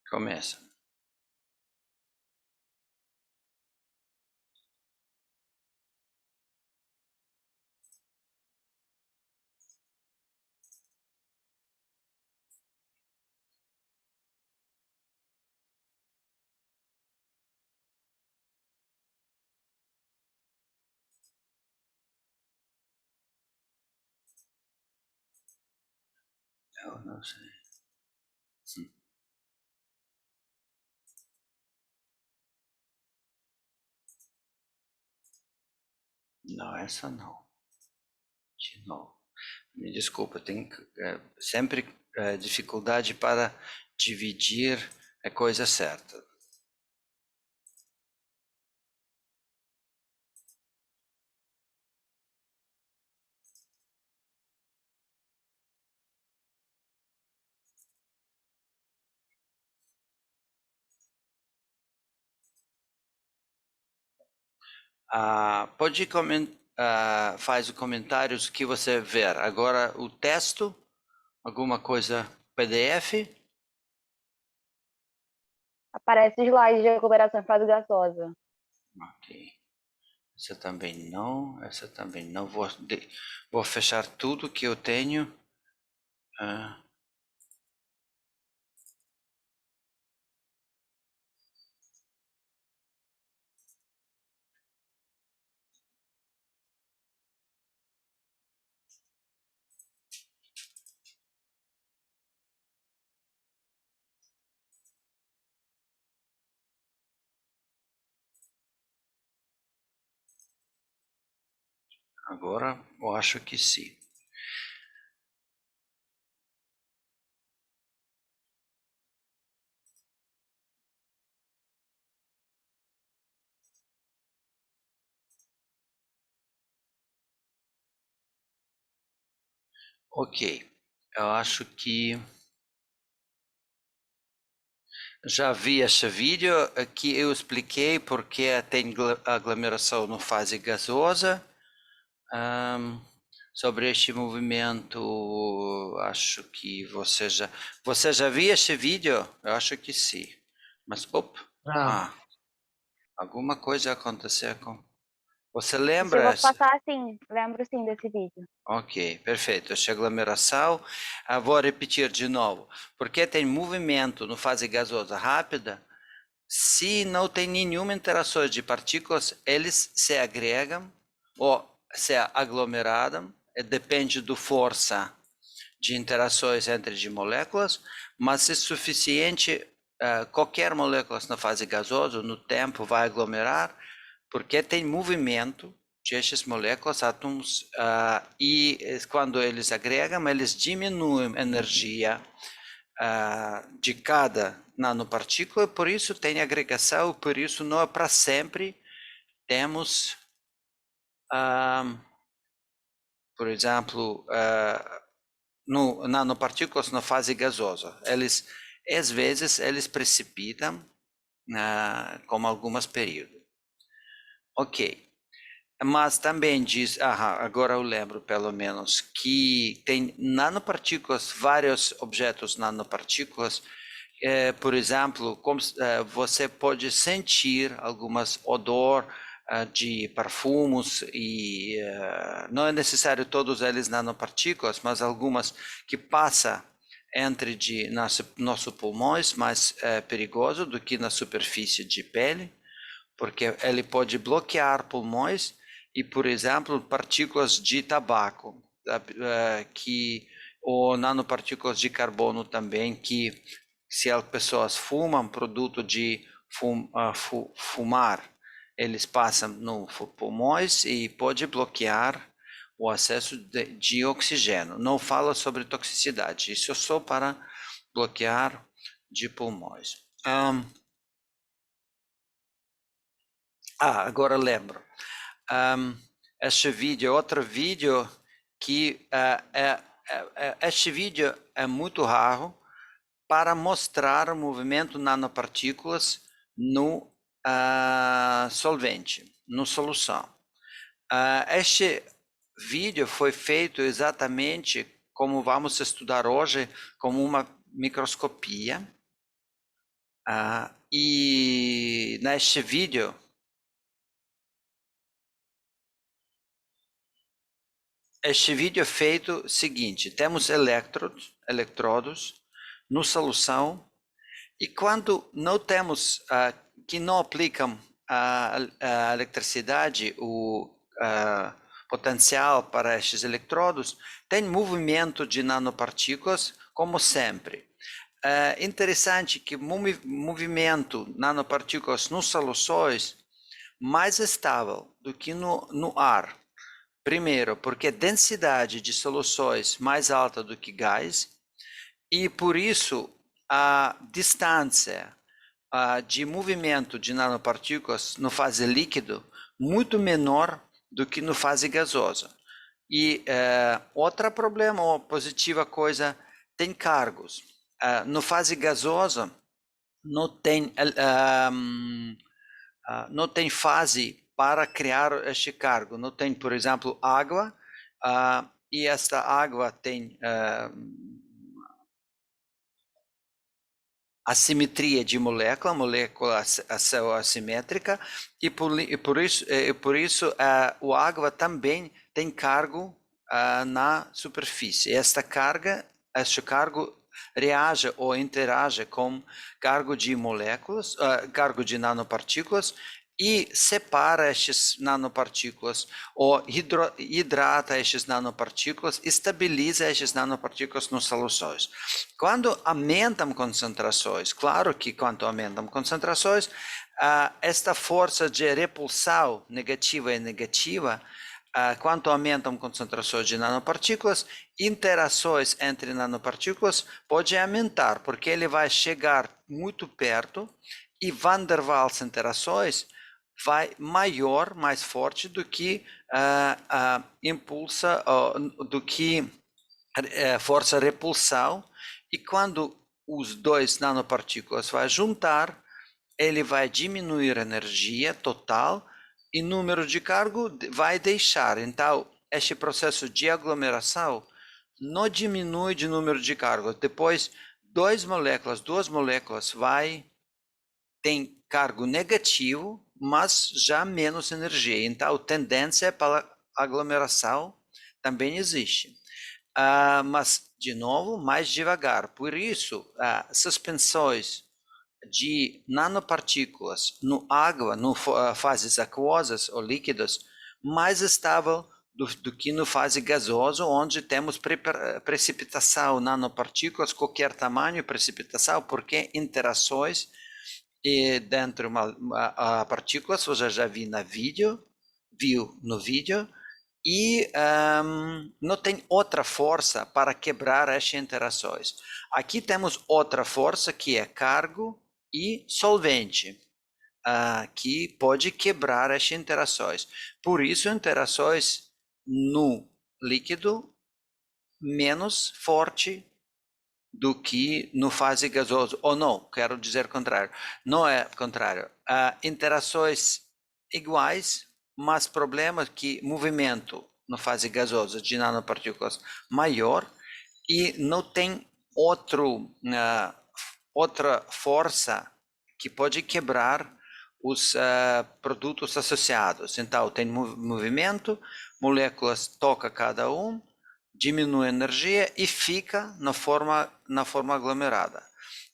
Começa. Eu não sei. Não, essa não. De novo. Me desculpa, tem sempre dificuldade para dividir a coisa certa. Pode comentar, faz os comentários que você ver. Agora o texto, alguma coisa PDF? Aparece slide de aglomeração em fase gasosa. Ok. Essa também não, essa também não. Vou fechar tudo que eu tenho. Agora eu acho que sim. Ok, eu acho que já vi esse vídeo que eu expliquei porque tem aglomeração na fase gasosa. Sobre este movimento, acho que você já viu esse vídeo? Eu acho que sim. Mas, alguma coisa aconteceu com... Você Chegou lembra? a passar sim, lembro sim desse vídeo. Ok, perfeito. Essa aglomeração, vou repetir de novo. Porque tem movimento no fase gasosa rápida, se não tem nenhuma interação de partículas, eles se agregam ou se aglomeram, depende da força de interações entre de moléculas, mas é suficiente, qualquer molécula na fase gasosa, no tempo, vai aglomerar, porque tem movimento de essas moléculas, átomos, e quando eles agregam, eles diminuem a energia de cada nanopartícula, por isso tem agregação, por isso não é para sempre. Temos, por exemplo, no nanopartículas na fase gasosa. Eles, às vezes, eles precipitam como alguns períodos. Ok. Mas também diz, agora eu lembro pelo menos, que tem nanopartículas, vários objetos nanopartículas, por exemplo, como, você pode sentir algumas odor de perfumos e não é necessário todos eles nanopartículas, mas algumas que passam entre de nossos pulmões mais perigoso do que na superfície de pele, porque ele pode bloquear pulmões e, por exemplo, partículas de tabaco, que ou nanopartículas de carbono também, que se as pessoas fumam produto de fumar, eles passam nos pulmões e pode bloquear o acesso de oxigênio. Não fala sobre toxicidade, isso é só para bloquear de pulmões. Agora lembro. Este vídeo, outro vídeo que este vídeo é muito raro para mostrar o movimento nanopartículas no solvente, no solução. Este vídeo foi feito exatamente como vamos estudar hoje, como uma microscopia, E neste vídeo, é feito o seguinte: temos eletrodos no solução, e quando não temos, que não aplicam a eletricidade, o potencial para estes eletrodos, tem movimento de nanopartículas, como sempre. É interessante que movimento nanopartículas nos soluções mais estável do que no ar. Primeiro, porque a densidade de soluções mais alta do que gás, e por isso a distância de movimento de nanopartículas no fase líquido muito menor do que no fase gasosa. E outro problema ou positiva coisa, tem cargos. No fase gasosa não tem não tem fase para criar este cargo. Não tem, por exemplo, água, e esta água tem assimetria de molécula assimétrica, e por isso o água também tem cargo na superfície. Este cargo reage ou interage com cargo de moléculas, cargo de nanopartículas, e separa estes nanopartículas, ou hidrata estes nanopartículas, estabiliza estes nanopartículas nas soluções. Quando aumentam concentrações, claro que quando aumentam concentrações, esta força de repulsão negativa e negativa, quando aumentam concentrações de nanopartículas, interações entre nanopartículas podem aumentar, porque ele vai chegar muito perto, e Van der Waals interações vai maior, mais forte do que impulsa, do que força repulsão, e quando os dois nanopartículas vai juntar, ele vai diminuir a energia total e número de cargo vai deixar. Então, este processo de aglomeração não diminui de número de cargo. Depois, duas moléculas tem cargo negativo, mas já menos energia. Então, a tendência para aglomeração também existe. Mas, de novo, mais devagar. Por isso, suspensões de nanopartículas no água, no fases aquosas ou líquidas, mais estável do que no fase gasosa, onde temos precipitação, nanopartículas, qualquer tamanho, precipitação, porque interações e dentro uma partículas, você já viu no vídeo, e não tem outra força para quebrar essas interações. Aqui temos outra força, que é cargo e solvente, que pode quebrar essas interações. Por isso, interações no líquido menos forte do que no fase gasoso, ou não, quero dizer contrário. Não é contrário. Interações iguais, mas problemas que movimento no fase gasosa de nanopartículas maior, e não tem outra força que pode quebrar os produtos associados. Então, tem movimento, moléculas toca cada um, diminui a energia e fica na forma aglomerada.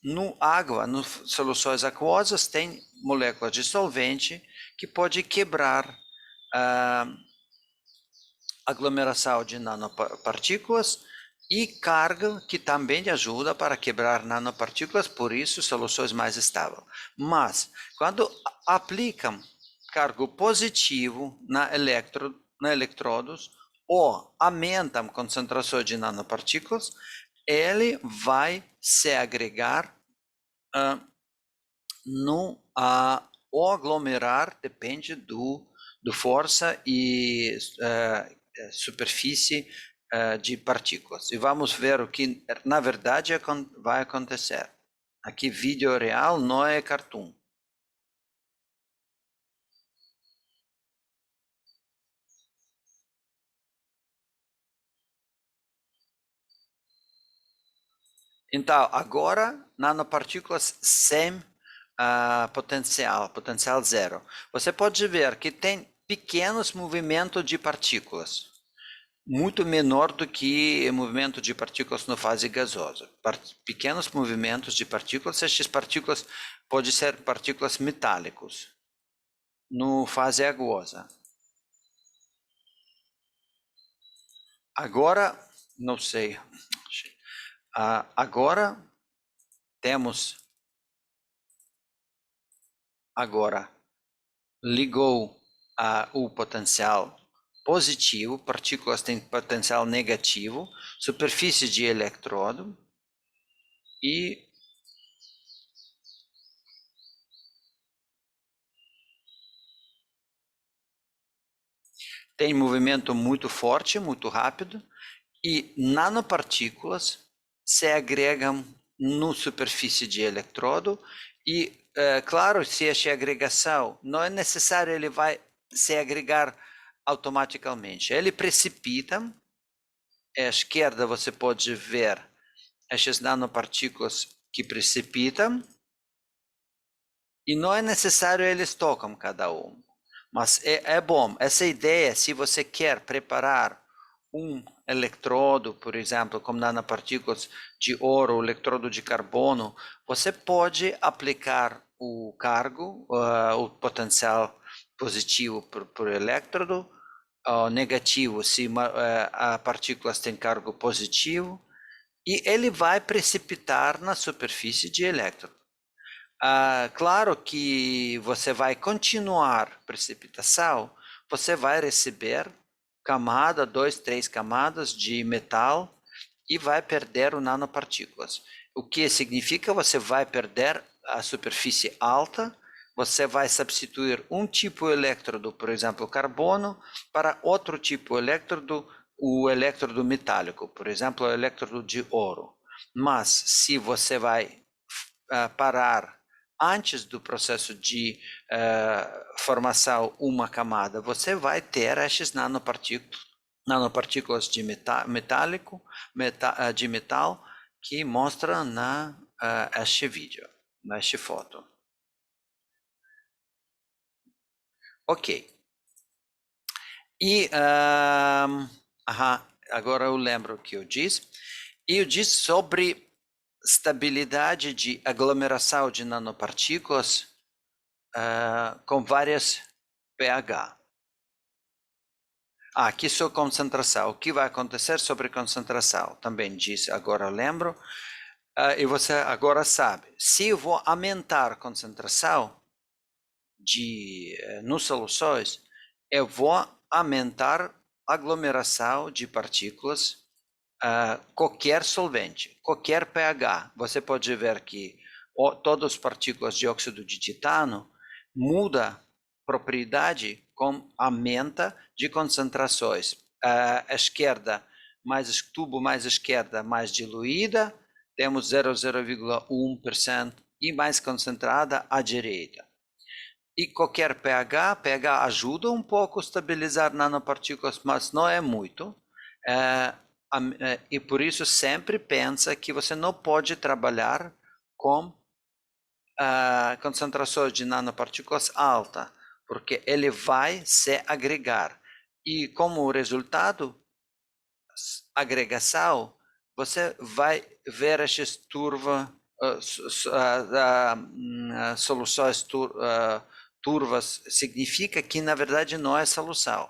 No água, nas soluções aquosas, tem moléculas de solvente que pode quebrar a aglomeração de nanopartículas, e carga, que também ajuda para quebrar nanopartículas, por isso soluções mais estáveis. Mas, quando aplicam cargo positivo na eletrodos, ou aumentam a concentração de nanopartículas, ele vai se agregar ou aglomerar, depende do força e superfície de partículas. E vamos ver o que na verdade vai acontecer. Aqui vídeo real, não é cartoon. Então, agora, nanopartículas sem potencial zero. Você pode ver que tem pequenos movimentos de partículas, muito menor do que o movimento de partículas na fase gasosa. Pequenos movimentos de partículas, estas partículas podem ser partículas metálicas na fase aquosa. Agora, não sei, agora temos, ligou o potencial positivo, partículas têm potencial negativo, superfície de eletrodo e tem movimento muito forte, muito rápido, e nanopartículas se agregam na superfície de eletrodo e, claro, se esta agregação não é necessário, ele vai se agregar automaticamente. Ele precipita. À esquerda você pode ver estas nanopartículas que precipitam e não é necessário eles tocam cada um. Mas é bom, essa ideia, se você quer preparar um eletrodo, por exemplo, como nanopartículas de ouro, eletrodo de carbono, você pode aplicar o cargo, o potencial positivo por elétrodo, negativo se a partículas tem cargo positivo, e ele vai precipitar na superfície de elétrodo. Claro que você vai continuar precipitação, você vai receber camada, 2, 3 camadas de metal e vai perder o nanopartículas. O que significa você vai perder a superfície alta, você vai substituir um tipo de elétrodo, por exemplo, carbono, para outro tipo de elétrodo, o elétrodo metálico, por exemplo, o elétrodo de ouro. Mas se você vai parar antes do processo de formação uma camada, você vai ter esses nanopartículas de de metal que mostra este vídeo, nesta foto. Ok. E agora eu lembro o que eu disse. E eu disse sobre estabilidade de aglomeração de nanopartículas com várias pH. Aqui só concentração. O que vai acontecer sobre concentração? Também disse, agora eu lembro. E você agora sabe. Se eu vou aumentar a concentração nos soluções, eu vou aumentar a aglomeração de partículas, qualquer solvente, qualquer pH. Você pode ver que todas as partículas de óxido de titânio muda propriedade com aumenta de concentrações. A esquerda, tubo mais esquerda, mais diluída, temos 0,1% e mais concentrada à direita. E qualquer pH ajuda um pouco a estabilizar nanopartículas, mas não é muito. E por isso sempre pensa que você não pode trabalhar com concentrações de nanopartículas alta, porque ele vai se agregar. E como resultado, agregação, você vai ver essas soluções turvas, significa que na verdade não é solução.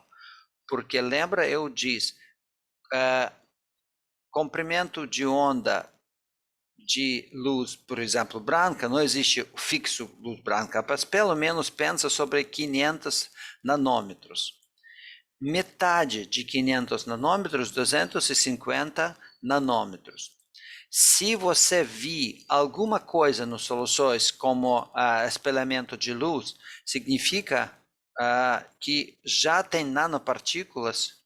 Porque lembra, eu disse, comprimento de onda de luz, por exemplo, branca, não existe fixo luz branca, mas pelo menos pensa sobre 500 nanômetros. Metade de 500 nanômetros, 250 nanômetros. Se você vir alguma coisa nas soluções como espelhamento de luz, significa que já tem nanopartículas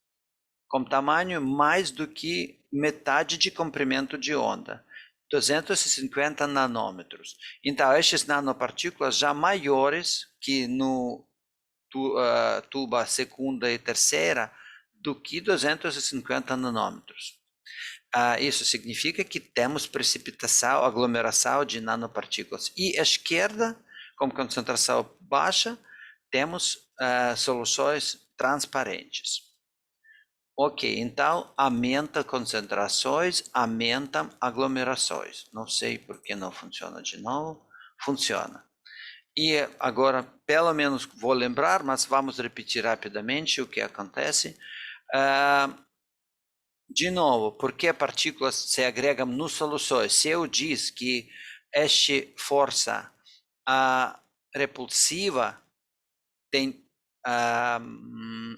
com tamanho mais do que metade de comprimento de onda, 250 nanômetros. Então, estas nanopartículas já maiores que no tuba segunda e terceira do que 250 nanômetros. Isso significa que temos precipitação, aglomeração de nanopartículas. E à esquerda Com concentração baixa, temos soluções transparentes. Ok, então aumenta concentrações, aumentam aglomerações. Não sei por que não funciona de novo. Funciona. E agora, pelo menos vou lembrar, mas vamos repetir rapidamente o que acontece. De novo, por que partículas se agregam nas soluções? Se eu diz que esta força repulsiva tem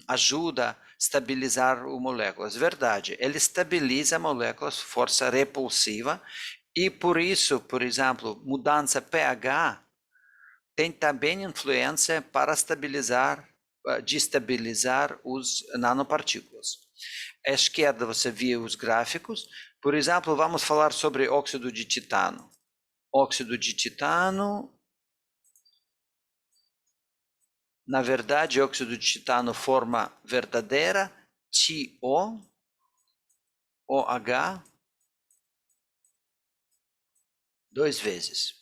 ajuda a estabilizar o moléculas. Verdade, ele estabiliza moléculas, força repulsiva, e por isso, por exemplo, mudança pH tem também influência para destabilizar os nanopartículas. À esquerda você viu os gráficos. Por exemplo, vamos falar sobre óxido de titânio. Óxido de titânio. Na verdade, óxido de titânio forma verdadeira, TiO, OH, 2 vezes.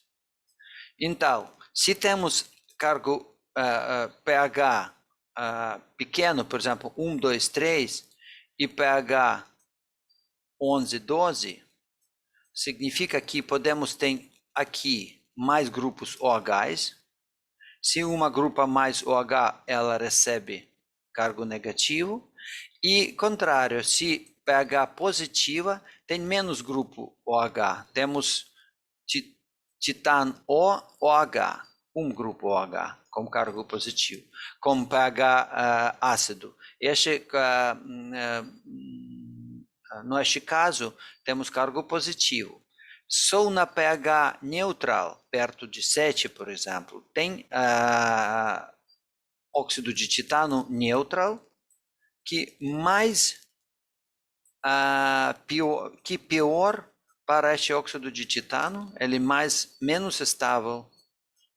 Então, se temos cargo pH pequeno, por exemplo, 1, 2, 3, e pH 11, 12, significa que podemos ter aqui mais grupos OHs. Se uma grupa mais OH, ela recebe cargo negativo. E contrário, se pH positiva, tem menos grupo OH. Temos titânio OH, um grupo OH, com cargo positivo, com pH ácido. Neste caso, temos cargo positivo. Só na pH neutral, perto de 7, por exemplo, tem óxido de titânio neutral, que pior para este óxido de titânio, ele menos estável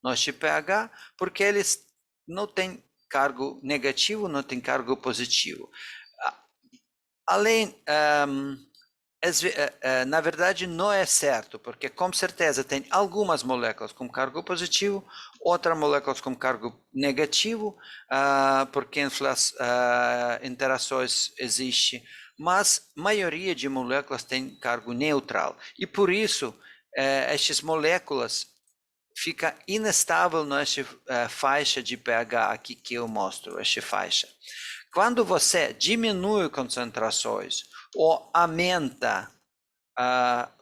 no pH, porque eles não tem cargo negativo, não tem cargo positivo. Além, na verdade, não é certo, porque com certeza tem algumas moléculas com cargo positivo, outras moléculas com cargo negativo, porque interações existem, mas a maioria de moléculas tem cargo neutral. E por isso, estas moléculas fica inestável nessa faixa de pH aqui que eu mostro, esta faixa. Quando você diminui concentrações ou aumenta,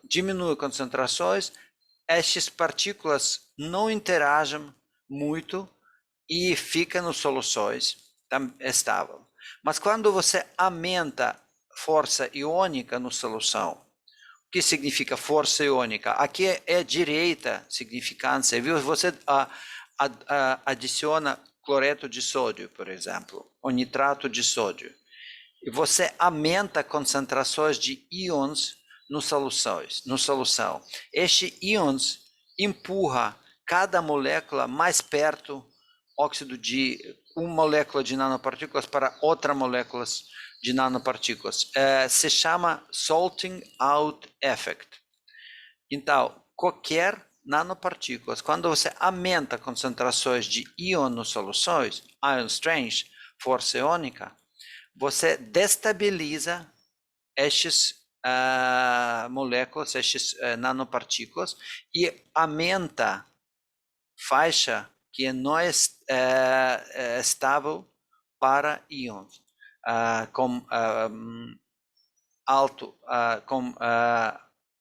diminui concentrações, estas partículas não interagem muito e ficam nas soluções estável. Mas quando você aumenta força iônica na solução, o que significa força iônica? Aqui é direita significância, viu? Você adiciona cloreto de sódio, por exemplo, ou nitrato de sódio, e você aumenta concentrações de íons nas solução. Estes íons empurra cada molécula mais perto uma molécula de nanopartículas para outra molécula de nanopartículas. Se chama salting out effect. Então, qualquer nanopartículas, quando você aumenta concentrações de íon nas soluções, ion strength, força iônica, você destabiliza estas moléculas, estas nanopartículas, e aumenta faixa que não é estável para íons, com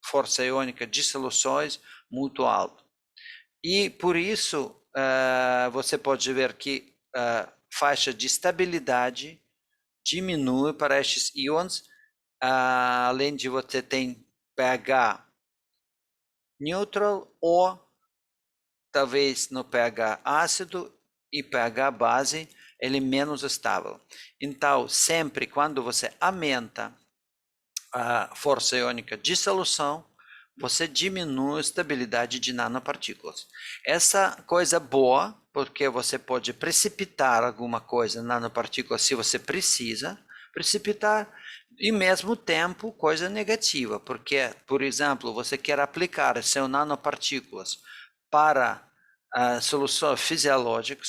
força iônica de soluções muito alta. E por isso você pode ver que a faixa de estabilidade diminui para estes íons, além de você ter pH neutral ou talvez no pH ácido e pH base, ele menos estável. Então, sempre quando você aumenta a força iônica de solução, você diminui a estabilidade de nanopartículas. Essa coisa boa, porque você pode precipitar alguma coisa nanopartículas se você precisa precipitar, e mesmo tempo coisa negativa, porque, por exemplo, você quer aplicar seu nanopartículas para solução fisiológica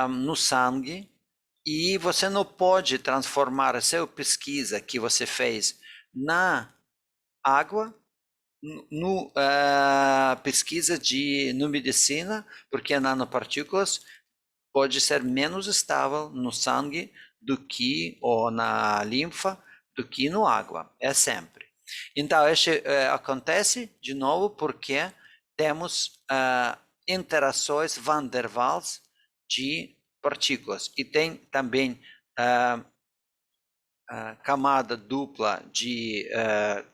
no sangue, e você não pode transformar a sua pesquisa que você fez na água, no pesquisa no medicina, porque nanopartículas pode ser menos estável no sangue do que ou na linfa do que no água, é sempre. Então, isso acontece de novo porque temos interações van der Waals de partículas, e tem também camada dupla de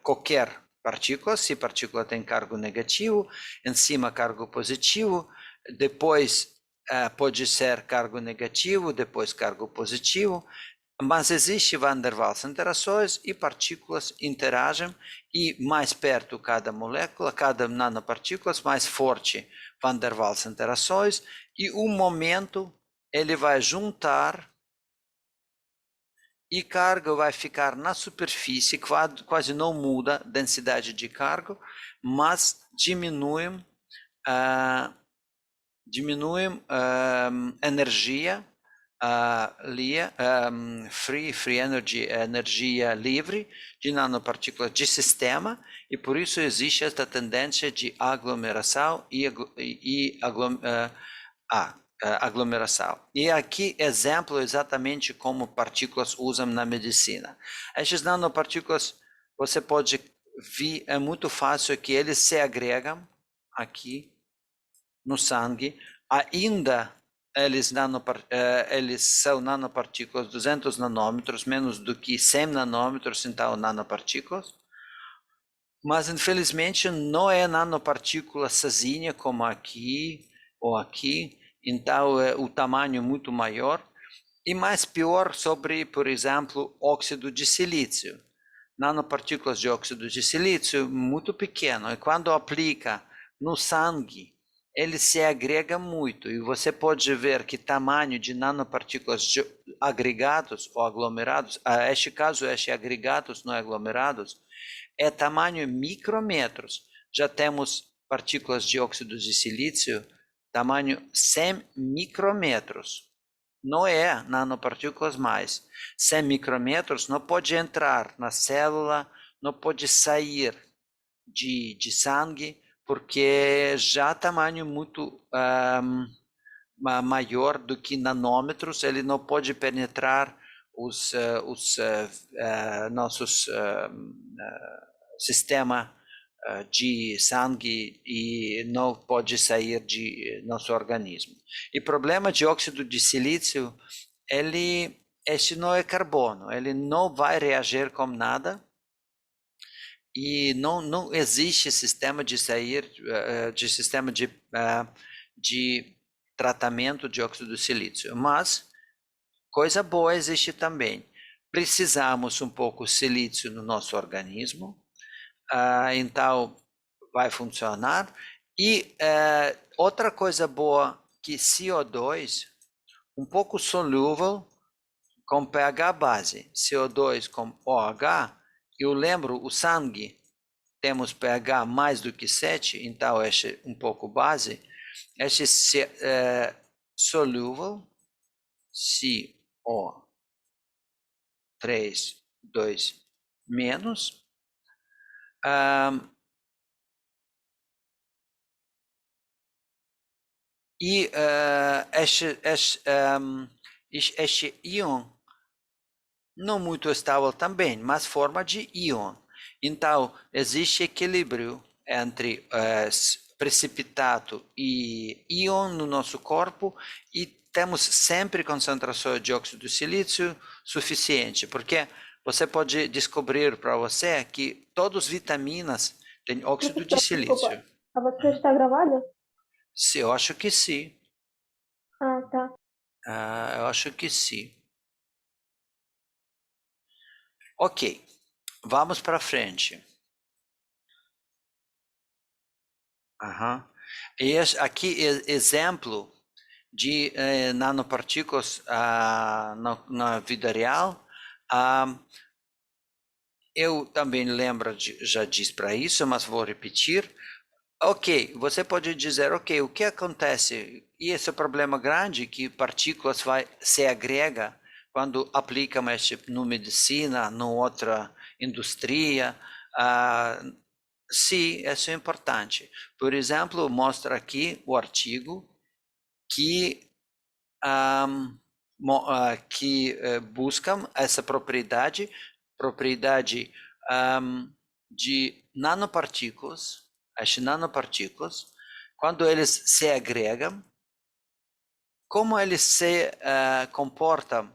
qualquer partícula, se a partícula tem cargo negativo, em cima cargo positivo, depois pode ser cargo negativo, depois cargo positivo, mas existe van der Waals interações e partículas interagem, e mais perto cada molécula, cada nanopartícula, mais forte van der Waals interações, e um momento ele vai juntar e carga vai ficar na superfície, quase não muda a densidade de carga, mas diminui energia, free energy, energia livre de nanopartículas de sistema, e por isso existe esta tendência de aglomeração aglomeração. E aqui exemplo exatamente como partículas usam na medicina. Essas nanopartículas, você pode ver, é muito fácil que eles se agregam aqui no sangue, ainda eles são nanopartículas 200 nanômetros, menos do que 100 nanômetros, então nanopartículas, mas infelizmente não é nanopartícula sozinha como aqui ou aqui, então o tamanho é muito maior, e mais pior sobre, por exemplo, óxido de silício. Nanopartículas de óxido de silício muito pequeno, e quando aplica no sangue, ele se agrega muito, e você pode ver que tamanho de nanopartículas agregados ou aglomerados, este caso, agregados, não aglomerados, é tamanho micrômetros. Já temos partículas de óxido de silício, tamanho 100 micrômetros. Não é nanopartículas mais. 100 micrômetros não pode entrar na célula, não pode sair de sangue, porque já tamanho muito maior do que nanômetros, ele não pode penetrar os nossos sistema de sangue, e não pode sair de nosso organismo. E problema de óxido de silício, este não é carbono, ele não vai reagir com nada, e não existe sistema de de tratamento de óxido de silício. Mas coisa boa existe também. Precisamos um pouco de silício no nosso organismo, então vai funcionar. E outra coisa boa, que CO2 um pouco solúvel com pH base, CO2 com OH. Eu lembro, o sangue temos pH mais do que 7, então este um pouco base. Este solúvel, CO3, 2 menos, e este íon não muito estável também, mas forma de íon. Então, existe equilíbrio entre precipitado e íon no nosso corpo, e temos sempre concentração de óxido de silício suficiente, porque você pode descobrir para você que todas as vitaminas têm óxido de silício. Desculpa, a você está gravada? Sim, eu acho que sim. Ah, tá. Eu acho que sim. Ok, vamos para frente. E aqui exemplo de nanopartículas na vida real. Eu também lembro, já disse para isso, mas vou repetir. Ok, você pode dizer, ok, o que acontece? E esse problema grande que partículas se agrega quando aplicamos no medicina, em outra indústria. Sim, isso é importante. Por exemplo, mostra aqui o artigo que buscam essa propriedade de nanopartículas. As nanopartículas, quando eles se agregam, como eles se comportam,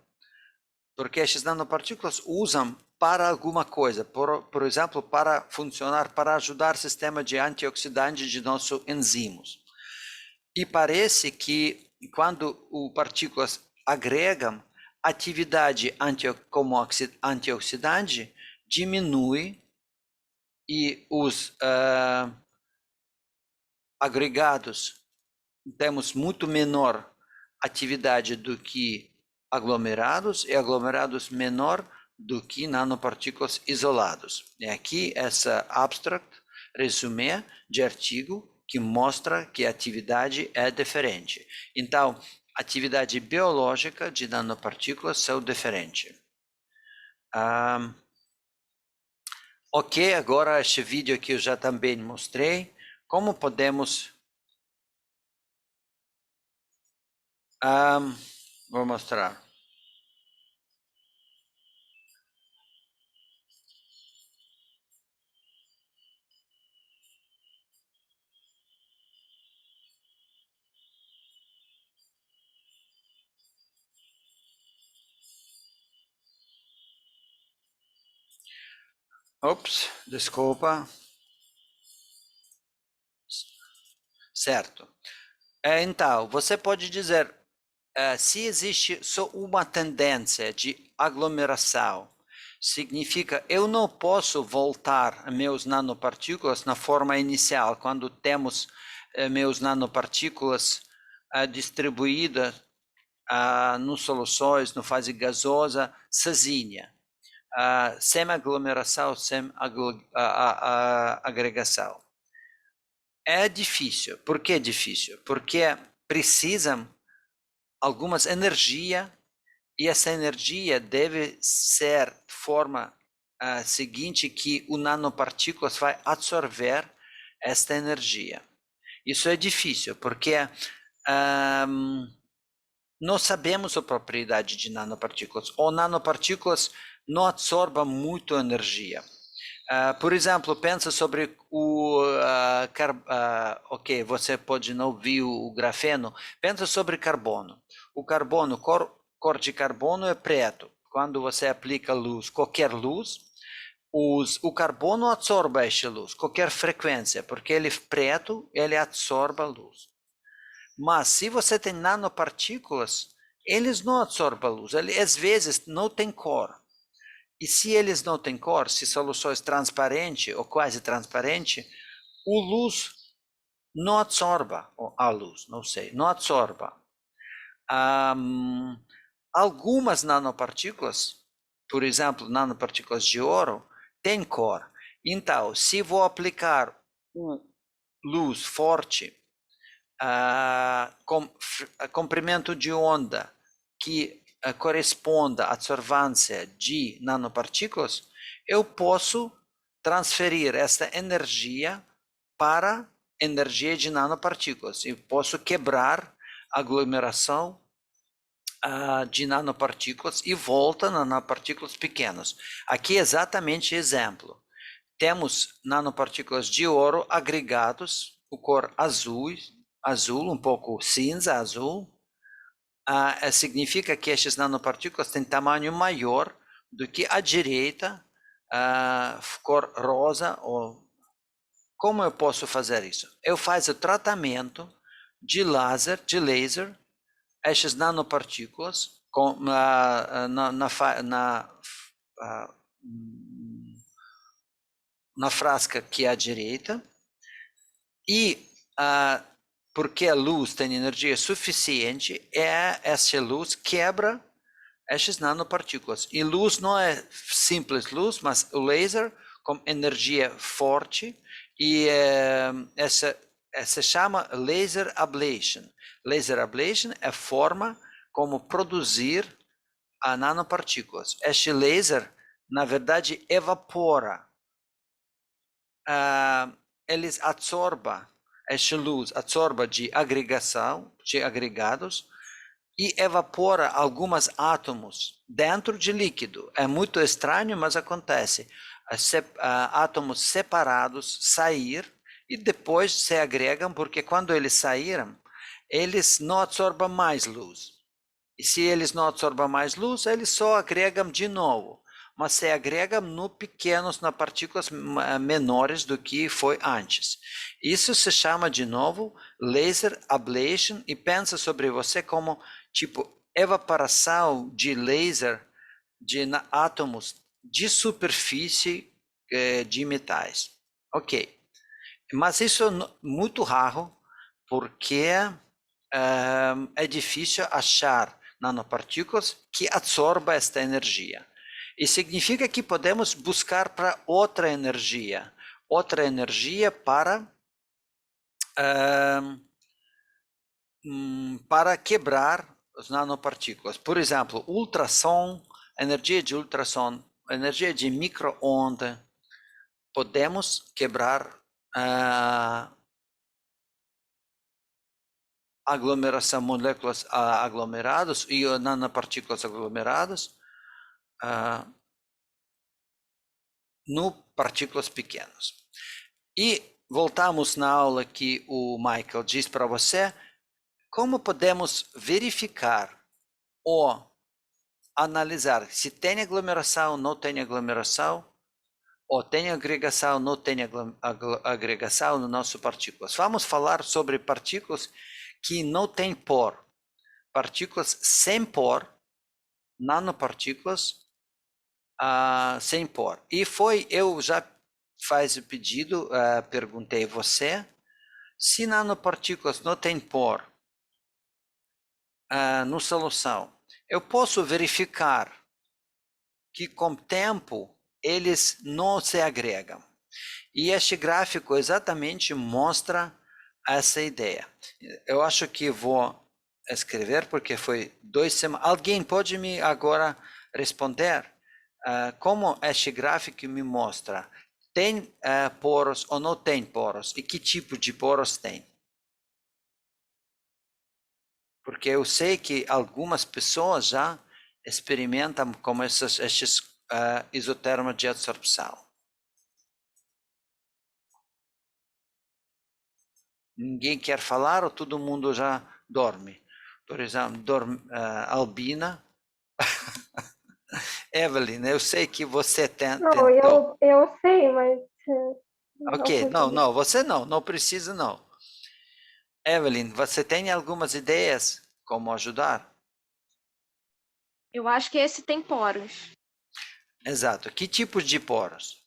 porque essas nanopartículas usam para alguma coisa, por exemplo, para funcionar, para ajudar o sistema de antioxidante de nossos enzimas. E parece que quando as partículas agregam, a atividade como antioxidante diminui e os agregados temos muito menor atividade do que aglomerados e aglomerados menor do que nanopartículas isolados. E aqui essa abstract resume de artigo que mostra que a atividade é diferente. Então, atividade biológica de nanopartículas são diferentes. Ok, agora este vídeo aqui eu já também mostrei. Como podemos... vou mostrar. Ops, desculpa. Certo. Então, você pode dizer, se existe só uma tendência de aglomeração, significa eu não posso voltar meus nanopartículas na forma inicial, quando temos meus nanopartículas distribuídas nas soluções, na fase gasosa, sozinha, sem aglomeração, sem agregação. É difícil. Por que difícil? Porque precisam algumas energia e essa energia deve ser de forma seguinte que o nanopartículas vai absorver esta energia. Isso é difícil porque não sabemos a propriedade de nanopartículas. Ou nanopartículas não absorvem muito energia. Por exemplo, pensa sobre o ok, você pode não ver o grafeno. Pensa sobre carbono. O carbono, cor de carbono é preto. Quando você aplica luz, qualquer luz, o carbono absorve essa luz, qualquer frequência, porque ele é preto, ele absorve a luz. Mas se você tem nanopartículas, eles não absorvem a luz. Ele, às vezes não tem cor. E se eles não têm cor, se soluções transparente ou quase transparente, o luz não absorva a luz, não sei, não absorva. Algumas nanopartículas, por exemplo, nanopartículas de ouro, têm cor. Então, se vou aplicar luz forte, comprimento de onda que corresponda à absorvância de nanopartículas, eu posso transferir essa energia para energia de nanopartículas. Eu posso quebrar a aglomeração de nanopartículas e volta a nanopartículas pequenas. Aqui exatamente exemplo. Temos nanopartículas de ouro agregados, o cor azul, um pouco cinza, azul. Significa que essas nanopartículas têm tamanho maior do que a direita, cor rosa. Como eu posso fazer isso? Eu faço o tratamento de laser, essas nanopartículas na frasca que é à direita, e porque a luz tem energia suficiente, essa luz quebra essas nanopartículas. E luz não é simples luz, mas o laser com energia forte e essa se chama laser ablation. Laser ablation é a forma como produzir a nanopartículas. Este laser, na verdade, evapora. Eles absorba esta luz, absorba de agregação, de agregados, e evapora alguns átomos dentro de líquido. É muito estranho, mas acontece. Átomos separados sair e depois se agregam, porque quando eles saíram, eles não absorvem mais luz. E se eles não absorvem mais luz, eles só agregam de novo. Mas se agregam no pequenos, na partículas menores do que foi antes. Isso se chama de novo laser ablation e pensa sobre você como tipo evaporação de laser de átomos de superfície de metais. Ok. Mas isso é muito raro porque é difícil achar nanopartículas que absorvam esta energia. E significa que podemos buscar para outra energia para quebrar as nanopartículas. Por exemplo, ultrassom, energia de ultrassom, energia de micro-onda. Podemos quebrar aglomeração, moléculas aglomeradas e nanopartículas aglomeradas no partículas pequenas. E voltamos na aula que o Michael disse para você, como podemos verificar ou analisar se tem aglomeração, não tem aglomeração, ou tem agregação, não tem agregação no nosso partículas. Vamos falar sobre partículas que não têm poro, partículas sem poro, nanopartículas sem poro. E eu já fiz o pedido, perguntei a você, se nanopartículas não têm poro na solução, eu posso verificar que com o tempo eles não se agregam. E este gráfico exatamente mostra essa ideia. Eu acho que vou escrever porque foi 2 semanas. Alguém pode me agora responder como este gráfico me mostra? Tem poros ou não tem poros? E que tipo de poros tem? Porque eu sei que algumas pessoas já experimentam com estes isotermos de absorção. Ninguém quer falar ou todo mundo já dorme? Por exemplo, Albina. Evelyn, eu sei que você Não, eu sei, mas Ok, não, você não precisa não. Evelyn, você tem algumas ideias como ajudar? Eu acho que esse tem poros. Exato. Que tipos de poros?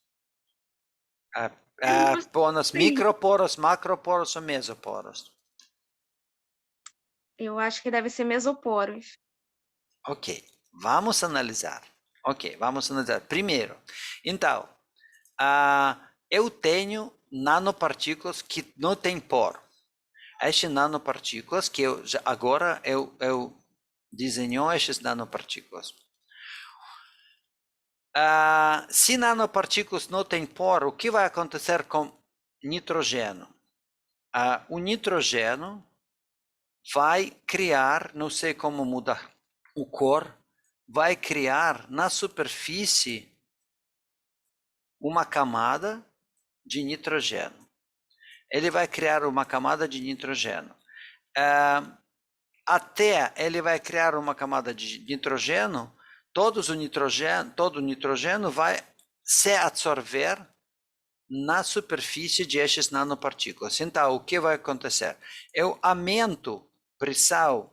não Poros sei. microporos, macroporos ou mesoporos? Eu acho que deve ser mesoporos. Ok, vamos analisar. Ok, vamos analisar. Primeiro, então, eu tenho nanopartículas que não têm poro. Estas nanopartículas que agora eu desenhou estas nanopartículas. Se nanopartículas não têm poro, o que vai acontecer com nitrogênio? O nitrogênio vai criar, não sei como mudar o cor, vai criar na superfície uma camada de nitrogênio. Ele vai criar uma camada de nitrogênio. Até ele vai criar uma camada de nitrogênio, todo o nitrogênio vai se absorver na superfície de estes nanopartículas. Então, o que vai acontecer? Eu aumento a pressão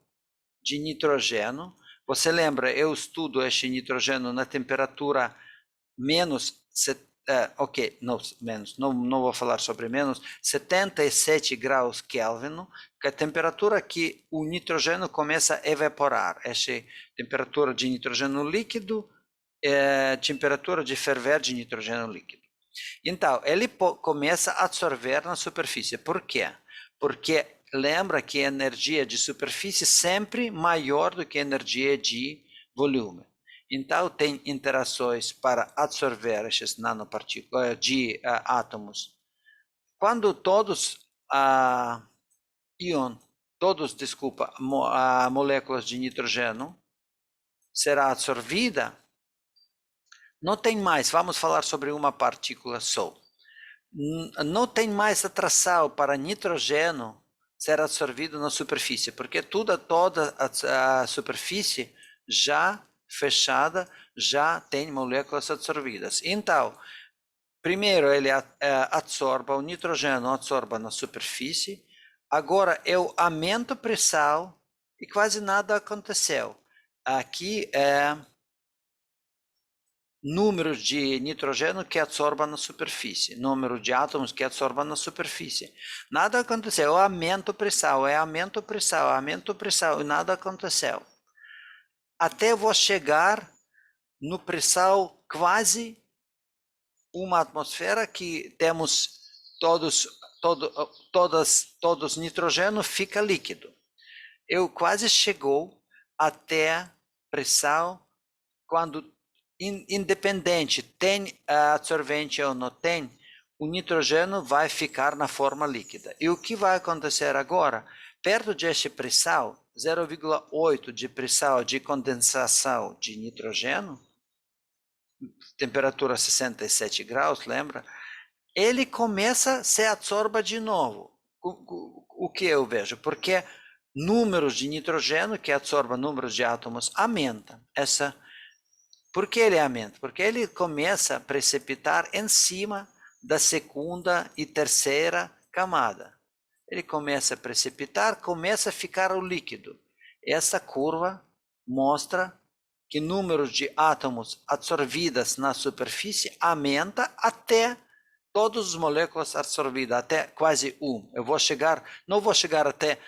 de nitrogênio. Você lembra, eu estudo este nitrogênio na temperatura menos, não vou falar sobre menos, 77 graus Kelvin, que é a temperatura que o nitrogênio começa a evaporar. Essa temperatura de nitrogênio líquido é a temperatura de ferver de nitrogênio líquido. Então, ele começa a absorver na superfície. Por quê? Porque lembra que a energia de superfície sempre maior do que a energia de volume. Então, tem interações para absorver esses nanopartículas de átomos. Quando todos moléculas de nitrogênio será absorvida, não tem mais, vamos falar sobre uma partícula só. Não tem mais atração para nitrogênio ser absorvido na superfície, porque toda a superfície já fechada já tem moléculas absorvidas. Então, primeiro ele absorve, o nitrogênio absorve na superfície, agora eu aumento a pressão e quase nada aconteceu. Aqui é número de nitrogênio que absorva na superfície, número de átomos que absorva na superfície. Nada aconteceu, eu aumento a pressão, aumento a pressão, e nada aconteceu. Até vou chegar no pressão quase uma atmosfera que temos todos nitrogênio fica líquido. Eu quase chegou até pressão quando independente tem absorvente ou não tem, o nitrogênio vai ficar na forma líquida. E o que vai acontecer agora? Perto desta pressão, 0,8 de pressão de condensação de nitrogênio, temperatura 67 graus, lembra? Ele começa a se absorver de novo. O que eu vejo? Porque números de nitrogênio que absorvem números de átomos aumenta. Por que ele aumenta? Porque ele começa a precipitar em cima da segunda e terceira camada. Ele começa a precipitar, começa a ficar o líquido. Essa curva mostra que o número de átomos absorvidos na superfície aumenta até todas as moléculas absorvidas, até quase 1. Não vou chegar até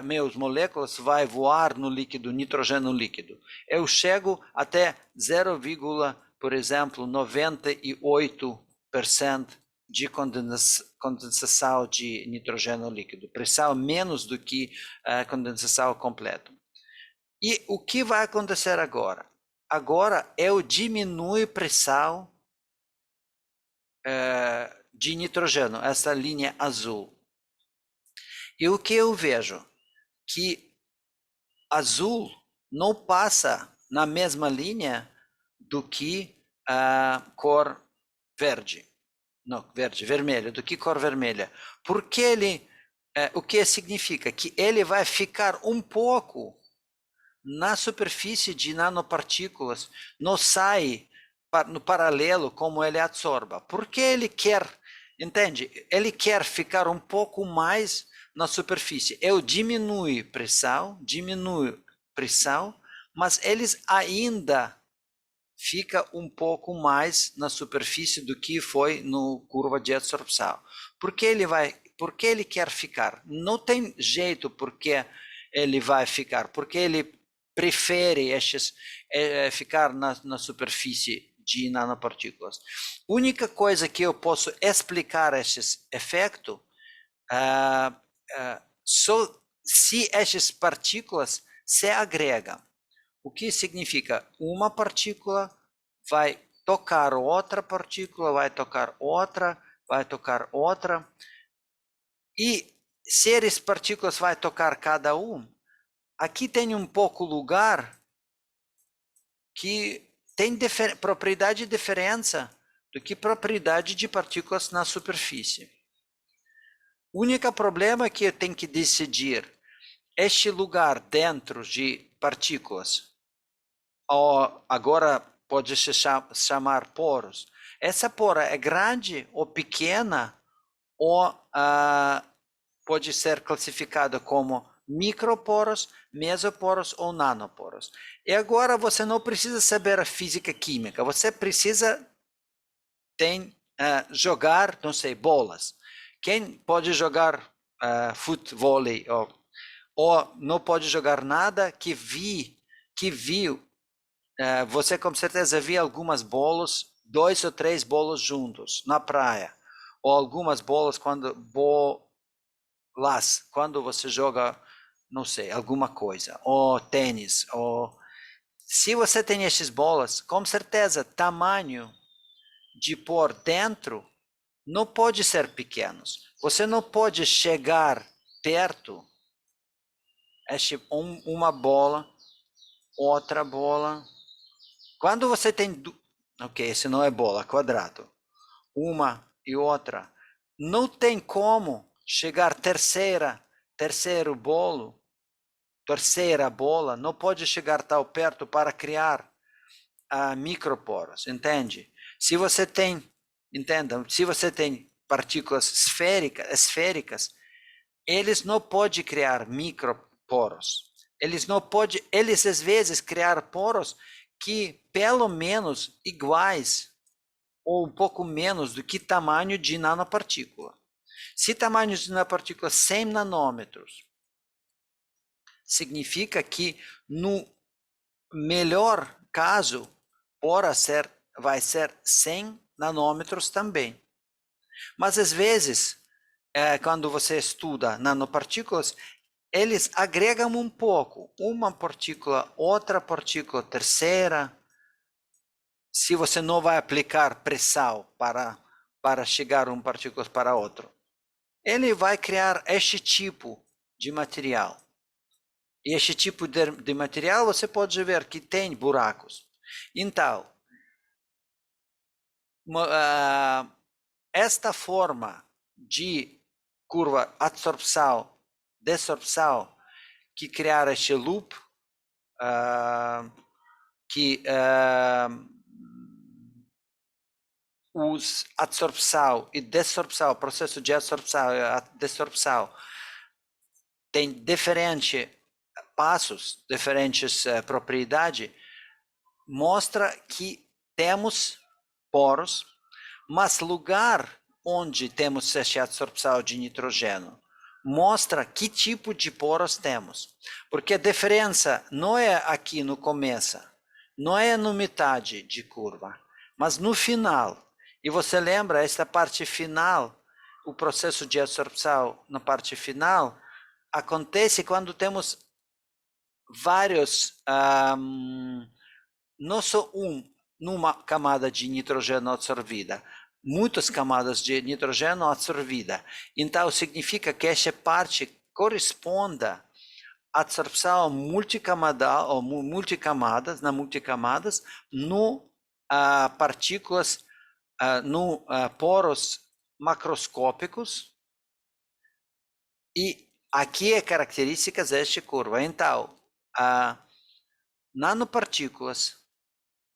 meus moléculas vai voar no líquido, nitrogênio líquido. Eu chego até 0, por exemplo, 98% de condensação de nitrogênio líquido. Pressão menos do que condensação completa. E o que vai acontecer agora? Agora eu diminuo a pressão de nitrogênio, essa linha azul. E o que eu vejo? Que azul não passa na mesma linha do que a cor verde. Não, vermelha, do que cor vermelha. Porque o que significa? Que ele vai ficar um pouco na superfície de nanopartículas, não sai no paralelo como ele absorva. Porque ele quer, entende? Ele quer ficar um pouco mais na superfície. Eu diminuo pressão, mas eles ainda ficam um pouco mais na superfície do que foi no curva de absorção. Por que ele quer ficar? Não tem jeito porque ele vai ficar, porque ele prefere ficar na superfície de nanopartículas. A única coisa que eu posso explicar esses efeitos só se essas partículas se agregam. O que significa? Uma partícula vai tocar outra partícula, vai tocar outra, e se as partículas vai tocar cada um, aqui tem um pouco lugar que tem propriedade diferença do que propriedade de partículas na superfície. O único problema é que eu tenho que decidir este lugar dentro de partículas, ou agora pode se chamar poros. Essa pora é grande ou pequena, ou pode ser classificada como microporos, mesoporos ou nanoporos. E agora você não precisa saber a física química, você precisa jogar, não sei, bolas. Quem pode jogar futebol ou não pode jogar nada que viu, você com certeza viu algumas bolas 2 ou 3 bolos juntos na praia, ou algumas bolas quando você joga, não sei, alguma coisa, ou tênis, ou se você tem essas bolas, com certeza, tamanho de pôr dentro não pode ser pequenos. Você não pode chegar perto, uma bola, outra bola. Quando você tem, ok, esse não é bola, quadrado, uma e outra, não tem como chegar terceiro bolo, terceira bola, não pode chegar tão perto para criar microporos, entende? Se você tem, entendam, se você tem partículas esféricas, eles não podem criar microporos. Eles às vezes criar poros que pelo menos iguais ou um pouco menos do que tamanho de nanopartícula. Se tamanho de nanopartícula 100 nanômetros, significa que no melhor caso vai ser 100 nanômetros também. Mas às vezes, quando você estuda nanopartículas, eles agregam um pouco, uma partícula, outra partícula, terceira. Se você não vai aplicar pressão para chegar um partícula para outro, ele vai criar este tipo de material. E este tipo de material você pode ver que tem buracos. Então, esta forma de curva absorção, desorpção, que criar este loop, os absorção e desorpção, processo de absorção e desorpção, tem diferentes passos, diferentes propriedades, mostra que temos poros, mas lugar onde temos essa absorção de nitrogênio mostra que tipo de poros temos. Porque a diferença não é aqui no começo, não é no metade de curva, mas no final. E você lembra, esta parte final, o processo de absorção na parte final, acontece quando temos vários, não só numa camada de nitrogênio absorvida, muitas camadas de nitrogênio absorvida. Então, significa que essa parte corresponda à absorção multicamada ou multicamadas, no partículas, no poros macroscópicos. E aqui é características desta curva. Então, nanopartículas,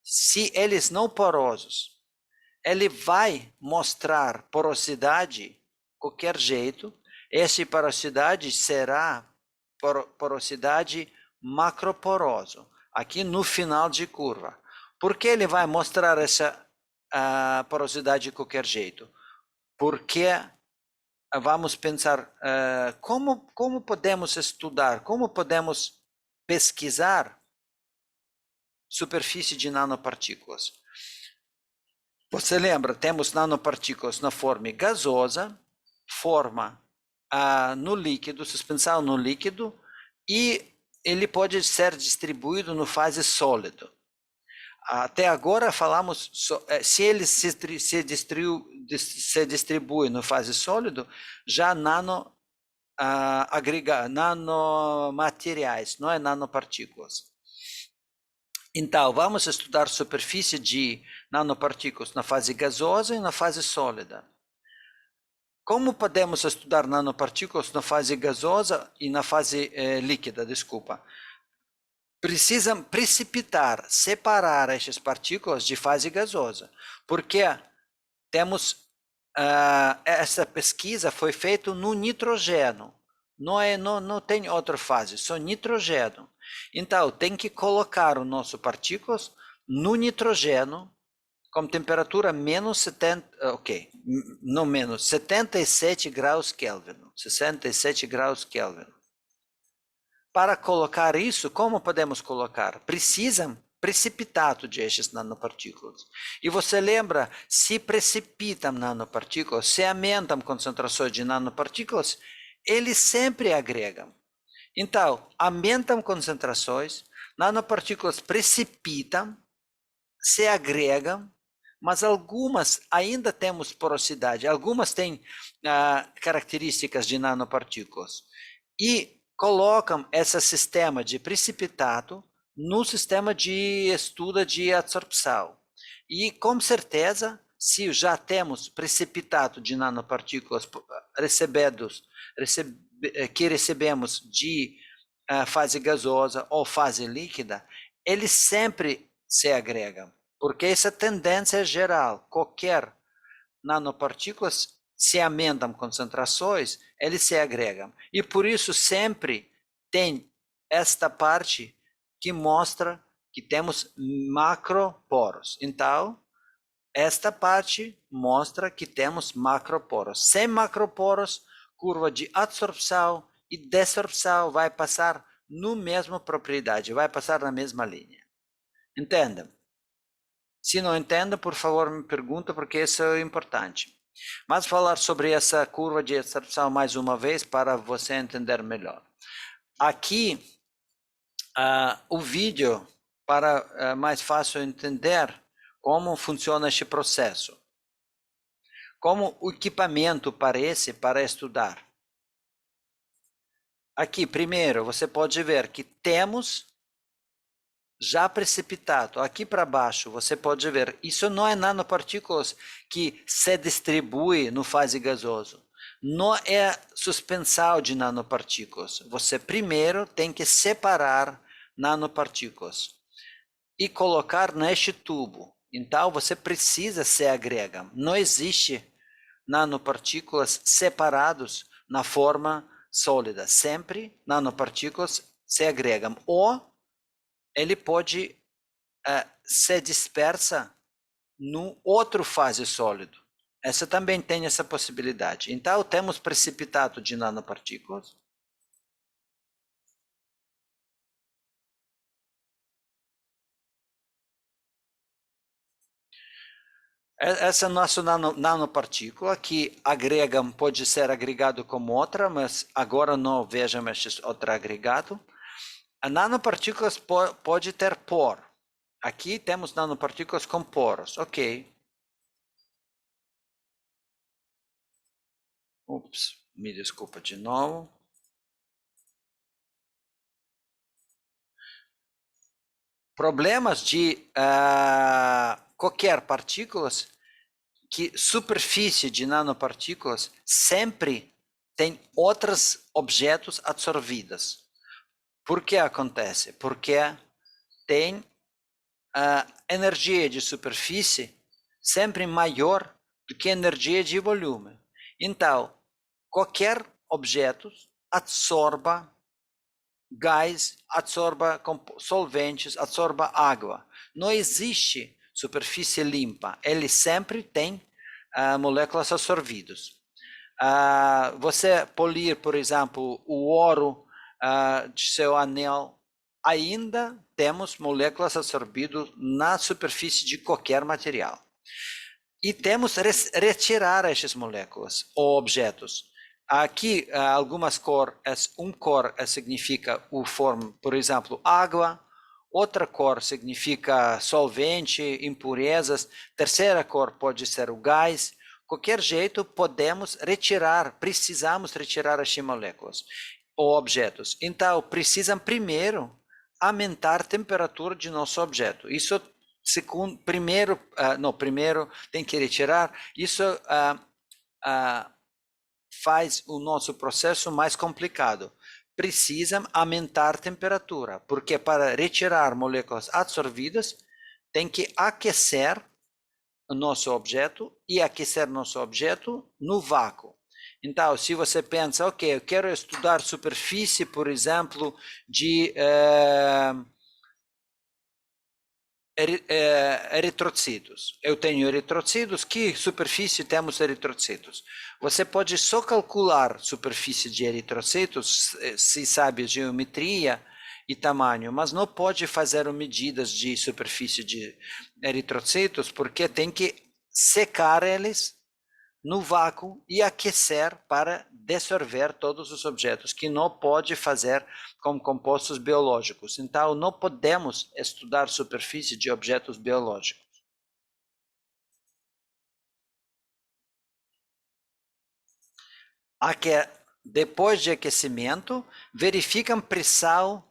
se eles não porosos, ele vai mostrar porosidade de qualquer jeito. Essa porosidade será porosidade macroporoso, aqui no final de curva. Por que ele vai mostrar essa porosidade de qualquer jeito? Porque vamos pensar como podemos estudar, como podemos pesquisar superfície de nanopartículas. Você lembra, temos nanopartículas na forma gasosa, forma no líquido, suspensão no líquido, e ele pode ser distribuído no fase sólido. Até agora falamos, se ele se distribui no fase sólido, já nanomateriais, não é nanopartículas. Então, vamos estudar superfície de nanopartículas na fase gasosa e na fase sólida. Como podemos estudar nanopartículas na fase gasosa e na fase líquida, desculpa? Precisam precipitar, separar essas partículas de fase gasosa, porque temos essa pesquisa foi feita no nitrogênio, não tem outra fase, só nitrogênio. Então, tem que colocar o nosso partículas no nitrogênio com temperatura menos 77 graus Kelvin, 67 graus Kelvin. Para colocar isso, como podemos colocar? Precisam precipitado de estes nanopartículas. E você lembra, se precipitam nanopartículas, se aumentam concentrações de nanopartículas, eles sempre agregam. Então, aumentam concentrações, nanopartículas precipitam, se agregam, mas algumas ainda temos porosidade, algumas têm características de nanopartículas. E colocam esse sistema de precipitado no sistema de estudo de absorção. E, com certeza, se já temos precipitado de nanopartículas que recebemos de fase gasosa ou fase líquida, eles sempre se agregam, porque essa tendência é geral. Qualquer nanopartículas se aumentam concentrações, eles se agregam. E por isso sempre tem esta parte que mostra que temos macroporos. Então, esta parte mostra que temos macroporos. Sem macroporos, curva de absorção e desorção vai passar na mesma propriedade, vai passar na mesma linha. Entendam? Se não entendem, por favor, me pergunta, porque isso é importante. Mas falar sobre essa curva de absorção mais uma vez para você entender melhor. Aqui, o vídeo para mais fácil entender como funciona este processo. Como o equipamento parece para estudar. Aqui, primeiro, você pode ver que temos já precipitado. Aqui para baixo, você pode ver, isso não é nanopartículas que se distribui no fase gasoso. Não é suspensão de nanopartículas. Você primeiro tem que separar nanopartículas e colocar neste tubo. Então, você precisa se agregar. Não existe nanopartículas separados na forma sólida. Sempre nanopartículas se agregam. Ou ele pode se dispersa no outro fase sólido. Essa também tem essa possibilidade. Então, temos precipitado de nanopartículas. Essa é a nossa nanopartícula que agregam, pode ser agregado com outra, mas agora não vejam este outro agregado. A nanopartículas pode ter poro. Aqui temos nanopartículas com poros, ok. Ups, me desculpa de novo. Problemas de qualquer partículas, que superfície de nanopartículas sempre tem outros objetos absorvidos. Por que acontece? Porque tem energia de superfície sempre maior do que energia de volume. Então, qualquer objeto absorva gás, absorva solventes, absorva água. Não existe superfície limpa. Ele sempre tem moléculas absorvidas. Você polir, por exemplo, o ouro de seu anel, ainda temos moléculas absorvidas na superfície de qualquer material. E temos retirar essas moléculas ou objetos. Aqui, algumas cores, uma cor significa por exemplo, água, outra cor significa solvente, impurezas, terceira cor pode ser o gás. Qualquer jeito, precisamos retirar essas moléculas ou objetos. Então, precisam primeiro aumentar a temperatura de nosso objeto. Isso, primeiro tem que retirar. Isso faz o nosso processo mais complicado. Precisam aumentar a temperatura, porque para retirar moléculas absorvidas, tem que aquecer o nosso objeto e aquecer nosso objeto no vácuo. Então, se você pensa, ok, eu quero estudar superfície, por exemplo, de eritrocitos. Eu tenho eritrocitos, que superfície temos eritrocitos? Você pode só calcular superfície de eritrocitos, se sabe geometria, e tamanho, mas não pode fazer medidas de superfície de eritrocitos, porque tem que secar eles no vácuo e aquecer para dissolver todos os objetos, que não pode fazer com compostos biológicos. Então, não podemos estudar superfície de objetos biológicos. Depois de aquecimento, verificam pressão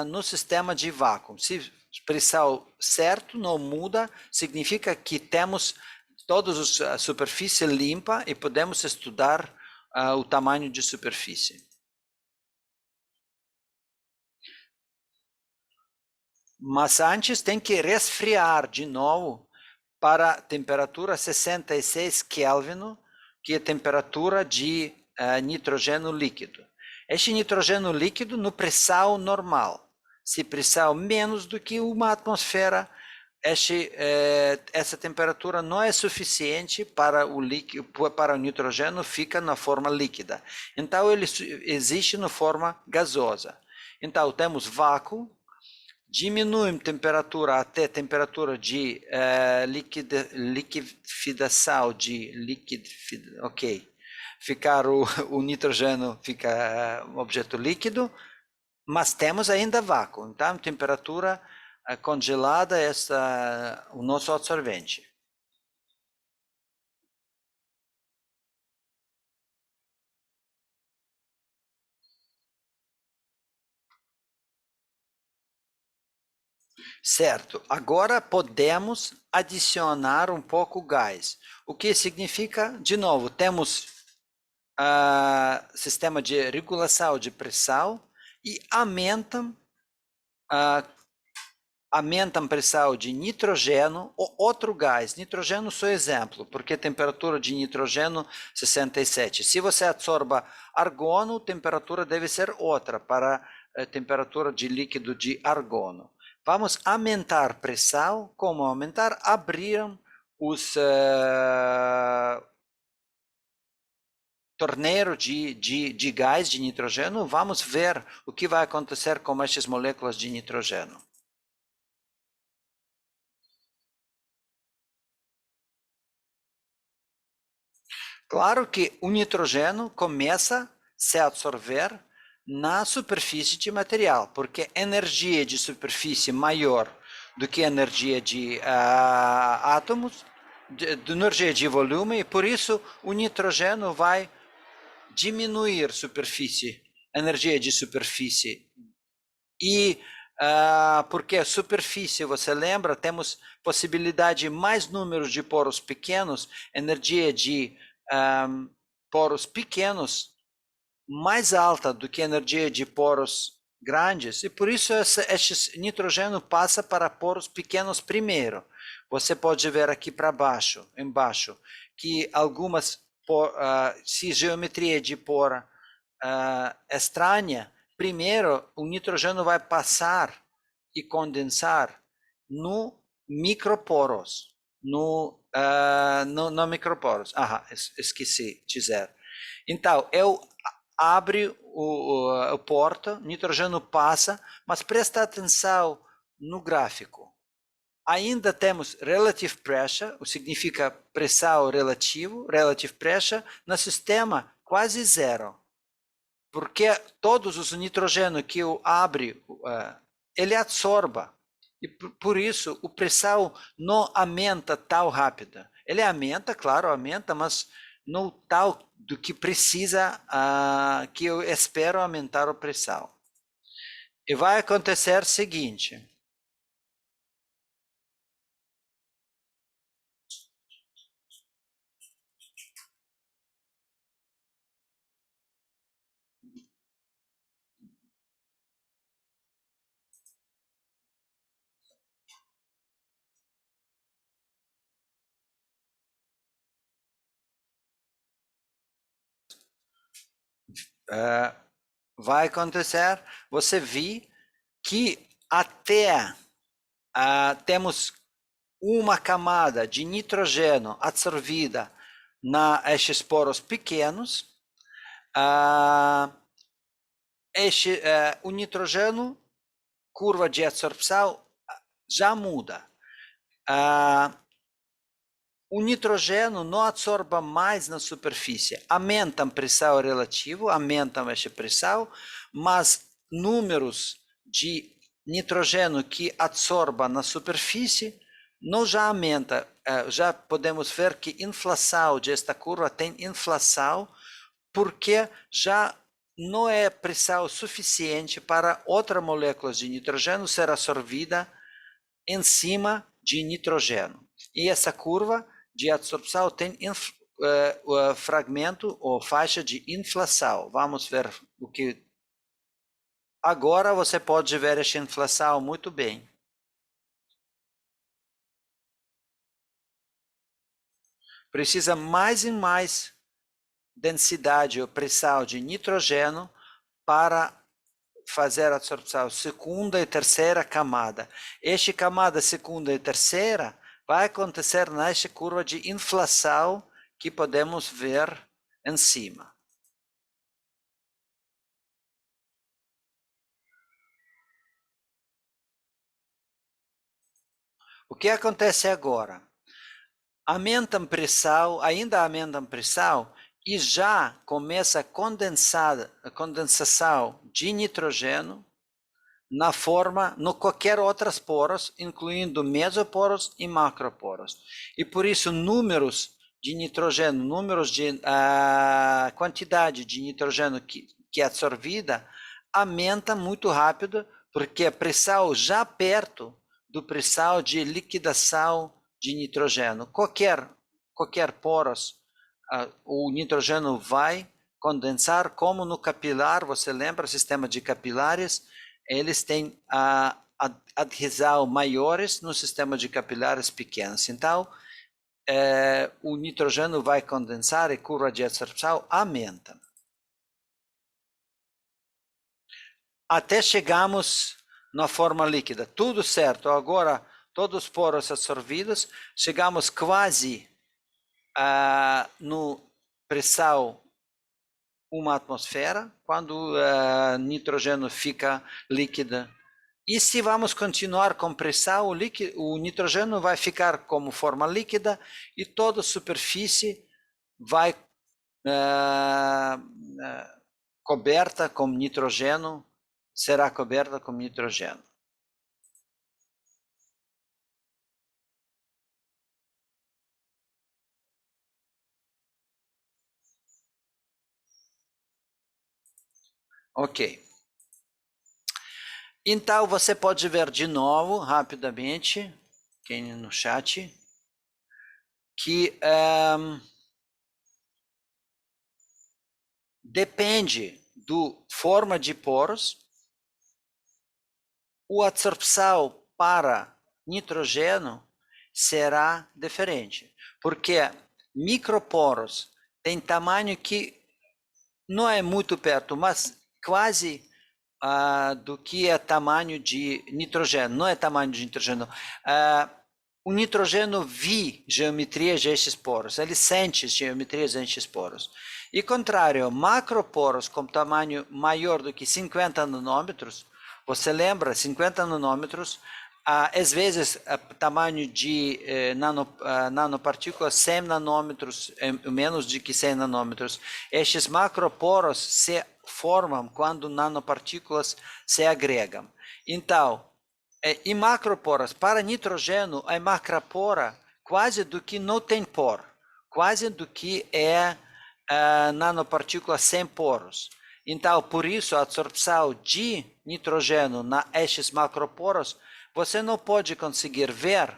no sistema de vácuo. Se pressão certo não muda, significa que temos toda a superfície limpa e podemos estudar o tamanho de superfície. Mas antes tem que resfriar de novo para a temperatura 66 Kelvin, que é a temperatura de nitrogênio líquido. Este nitrogênio líquido no pressão normal. Se pressão menos do que uma atmosfera, essa temperatura não é suficiente para o líquido, para o nitrogênio fica na forma líquida. Então ele existe na forma gasosa. Então temos vácuo, diminui a temperatura até temperatura de liquidação, ok. Ficar o nitrogênio fica um objeto líquido, mas temos ainda vácuo. Então, temperatura congelada é o nosso absorvente. Certo, agora podemos adicionar um pouco gás. O que significa, de novo, temos sistema de regulação de pressão e aumentam a pressão de nitrogênio ou outro gás. Nitrogênio só exemplo, porque a temperatura de nitrogênio 67. Se você absorba argono, a temperatura deve ser outra para a temperatura de líquido de argono. Vamos aumentar a pressão. Como aumentar? Abrir os torneiro de gás de nitrogênio. Vamos ver o que vai acontecer com estas moléculas de nitrogênio. Claro que o nitrogênio começa a se absorver na superfície de material, porque energia de superfície maior do que energia de átomos, de energia de volume, e por isso o nitrogênio vai diminuir superfície, energia de superfície. E porque a superfície, você lembra, temos possibilidade de mais números de poros pequenos, energia de poros pequenos mais alta do que a energia de poros grandes, e por isso esse nitrogênio passa para poros pequenos primeiro. Você pode ver aqui para baixo, embaixo, que algumas, se geometria de poro estranha, primeiro o nitrogênio vai passar e condensar no microporos, no microporos. Esqueci de dizer. Então, eu abre o porta, nitrogênio passa, mas presta atenção no gráfico. Ainda temos relative pressure, o que significa pressão relativo, relative pressure, no sistema quase zero. Porque todos os nitrogênio que eu abre, ele absorba. E por isso, a pressão não aumenta tão rápida. Ele aumenta, claro, aumenta, mas não tal do que precisa, que eu espero aumentar a pressão. E vai acontecer o seguinte. Vai acontecer, você vê que até temos uma camada de nitrogênio absorvida nestes poros pequenos, o nitrogênio, curva de absorção, já muda. O nitrogênio não absorve mais na superfície. Aumenta a pressão relativa, aumenta a pressão, mas números de nitrogênio que absorva na superfície não já aumenta. Já podemos ver que a inflação desta curva tem inflação, porque já não é pressão suficiente para outra molécula de nitrogênio ser absorvida em cima de nitrogênio. E essa curva de absorção tem fragmento ou faixa de inflação. Vamos ver o que... Agora você pode ver essa inflação muito bem. Precisa mais e mais densidade ou pressão de nitrogênio para fazer a absorção segunda e terceira camada. Esta camada segunda e terceira vai acontecer nesta curva de inflação que podemos ver em cima. O que acontece agora? Aumentam pressão, ainda aumentam pressão, e já começa a condensação de nitrogênio na forma, no qualquer outras poros, incluindo mesoporos e macroporos. E por isso números de nitrogênio, a quantidade de nitrogênio que é absorvida aumenta muito rápido, porque a pressão já perto do pressão de liquidação de nitrogênio. Qualquer poros, o nitrogênio vai condensar, como no capilar, você lembra, o sistema de capilares, eles têm adesão maiores no sistema de capilares pequenos. Então, o nitrogênio vai condensar e a curva de absorção aumenta. Até chegamos na forma líquida. Tudo certo. Agora, todos os poros absorvidos, chegamos quase no pressão 1 atmosfera, quando o nitrogênio fica líquido. E se vamos continuar com pressão, o nitrogênio vai ficar como forma líquida e toda a superfície vai coberta com nitrogênio, será coberta com nitrogênio. Ok. Então, você pode ver de novo, rapidamente, quem no chat, que depende do forma de poros, a absorção para nitrogênio será diferente, porque microporos têm tamanho que não é muito perto, mas quase do que é tamanho de nitrogênio. Não é tamanho de nitrogênio. O nitrogênio vê geometria destes poros, ele sente geometria destes poros. E contrário, macroporos com tamanho maior do que 50 nanômetros, você lembra, 50 nanômetros, às vezes tamanho de nanopartículas 100 nanômetros, menos de que 100 nanômetros. Estes macroporos se formam quando nanopartículas se agregam. Então, em macroporos, para nitrogênio, a macropora quase do que não tem poro, quase do que é nanopartícula sem poros. Então, por isso, a absorção de nitrogênio nestes macroporos, você não pode conseguir ver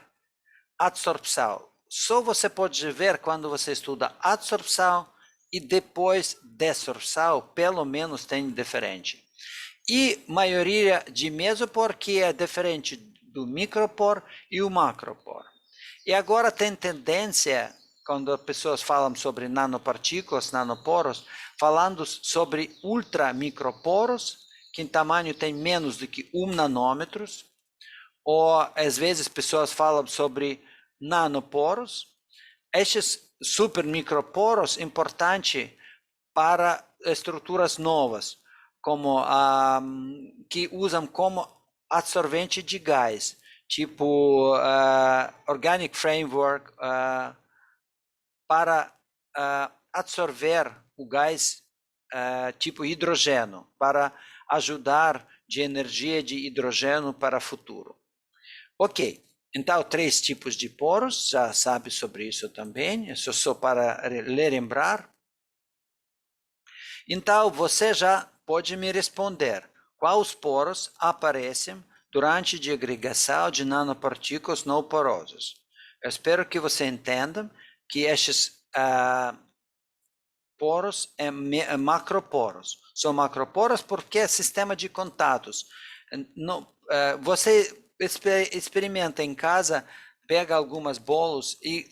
absorção. Só você pode ver quando você estuda absorção e depois desorção, pelo menos tem diferente. E maioria de mesopor que é diferente do micropor e o macropor. E agora tem tendência, quando as pessoas falam sobre nanopartículas, nanoporos, falando sobre ultramicroporos, que em tamanho tem menos do que 1 nanômetro, ou às vezes pessoas falam sobre nanoporos. Estes supermicroporos importante para estruturas novas, que usam como absorvente de gás, tipo Organic Framework, para absorver o gás tipo hidrogênio, para ajudar de energia de hidrogênio para o futuro. Ok, então 3 tipos de poros, já sabe sobre isso também, isso só para lembrar. Então você já pode me responder quais poros aparecem durante a agregação de nanopartículas não porosas. Eu espero que você entenda que estes poros macroporos. São macroporos porque é sistema de contatos. Você experimenta em casa, pega algumas bolos e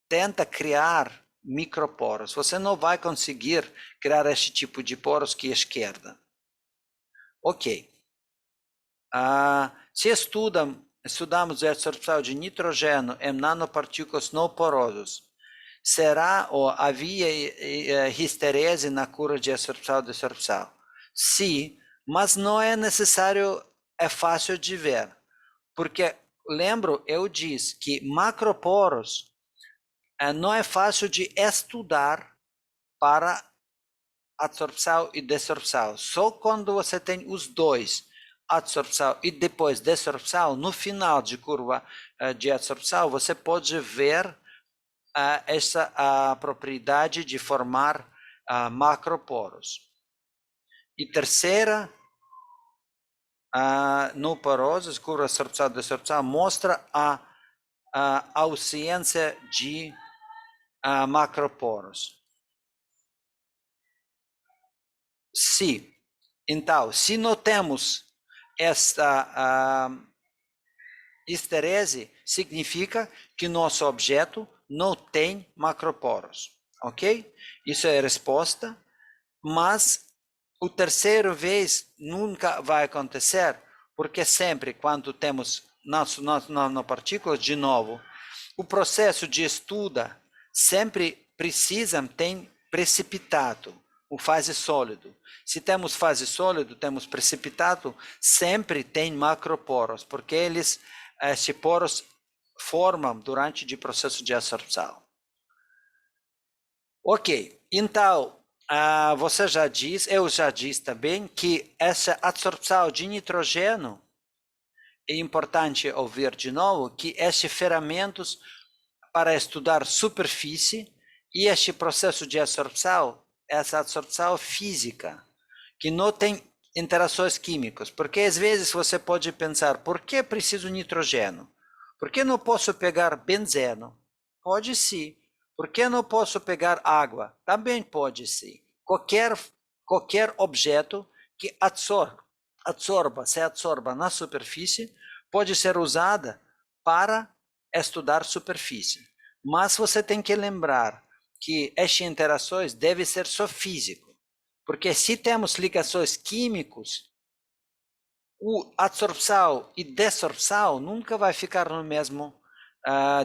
tenta criar microporos. Você não vai conseguir criar este tipo de poros que é esquerda. Ok. Se estudamos a absorção de nitrogênio em nanopartículas não porosas, será ou havia histerese na curva de absorção e desorção? Sim, mas não é necessário, é fácil de ver. Porque, lembro, eu disse que macroporos não é fácil de estudar para absorção e desorção. Só quando você tem os dois, absorção e depois desorção, no final de curva de absorção, você pode ver essa propriedade de formar macroporos. E terceira, no porosos, curva absorção e desorção, mostra a ausência de macroporos. Então, se não temos esta histerese, significa que nosso objeto não tem macroporos, ok? Isso é a resposta, mas o terceiro vez nunca vai acontecer, porque sempre quando temos nanopartículas, de novo, o processo de estudo sempre precisa ter precipitado, o fase sólido. Se temos fase sólido, temos precipitado, sempre tem macroporos, porque estes poros formam durante o processo de absorção. Ok, então, você já disse, eu já disse também, que essa absorção de nitrogênio, é importante ouvir de novo, que estes ferramentas para estudar superfície e este processo de absorção, essa absorção física, que não tem interações químicas, porque às vezes você pode pensar, por que preciso nitrogênio? Por que não posso pegar benzeno? Pode sim. Por que não posso pegar água? Também pode sim. Qualquer objeto que se absorva na superfície pode ser usada para estudar superfície. Mas você tem que lembrar que estas interações devem ser só físicas. Porque se temos ligações químicas, a absorção e desorção nunca vai ficar no mesmo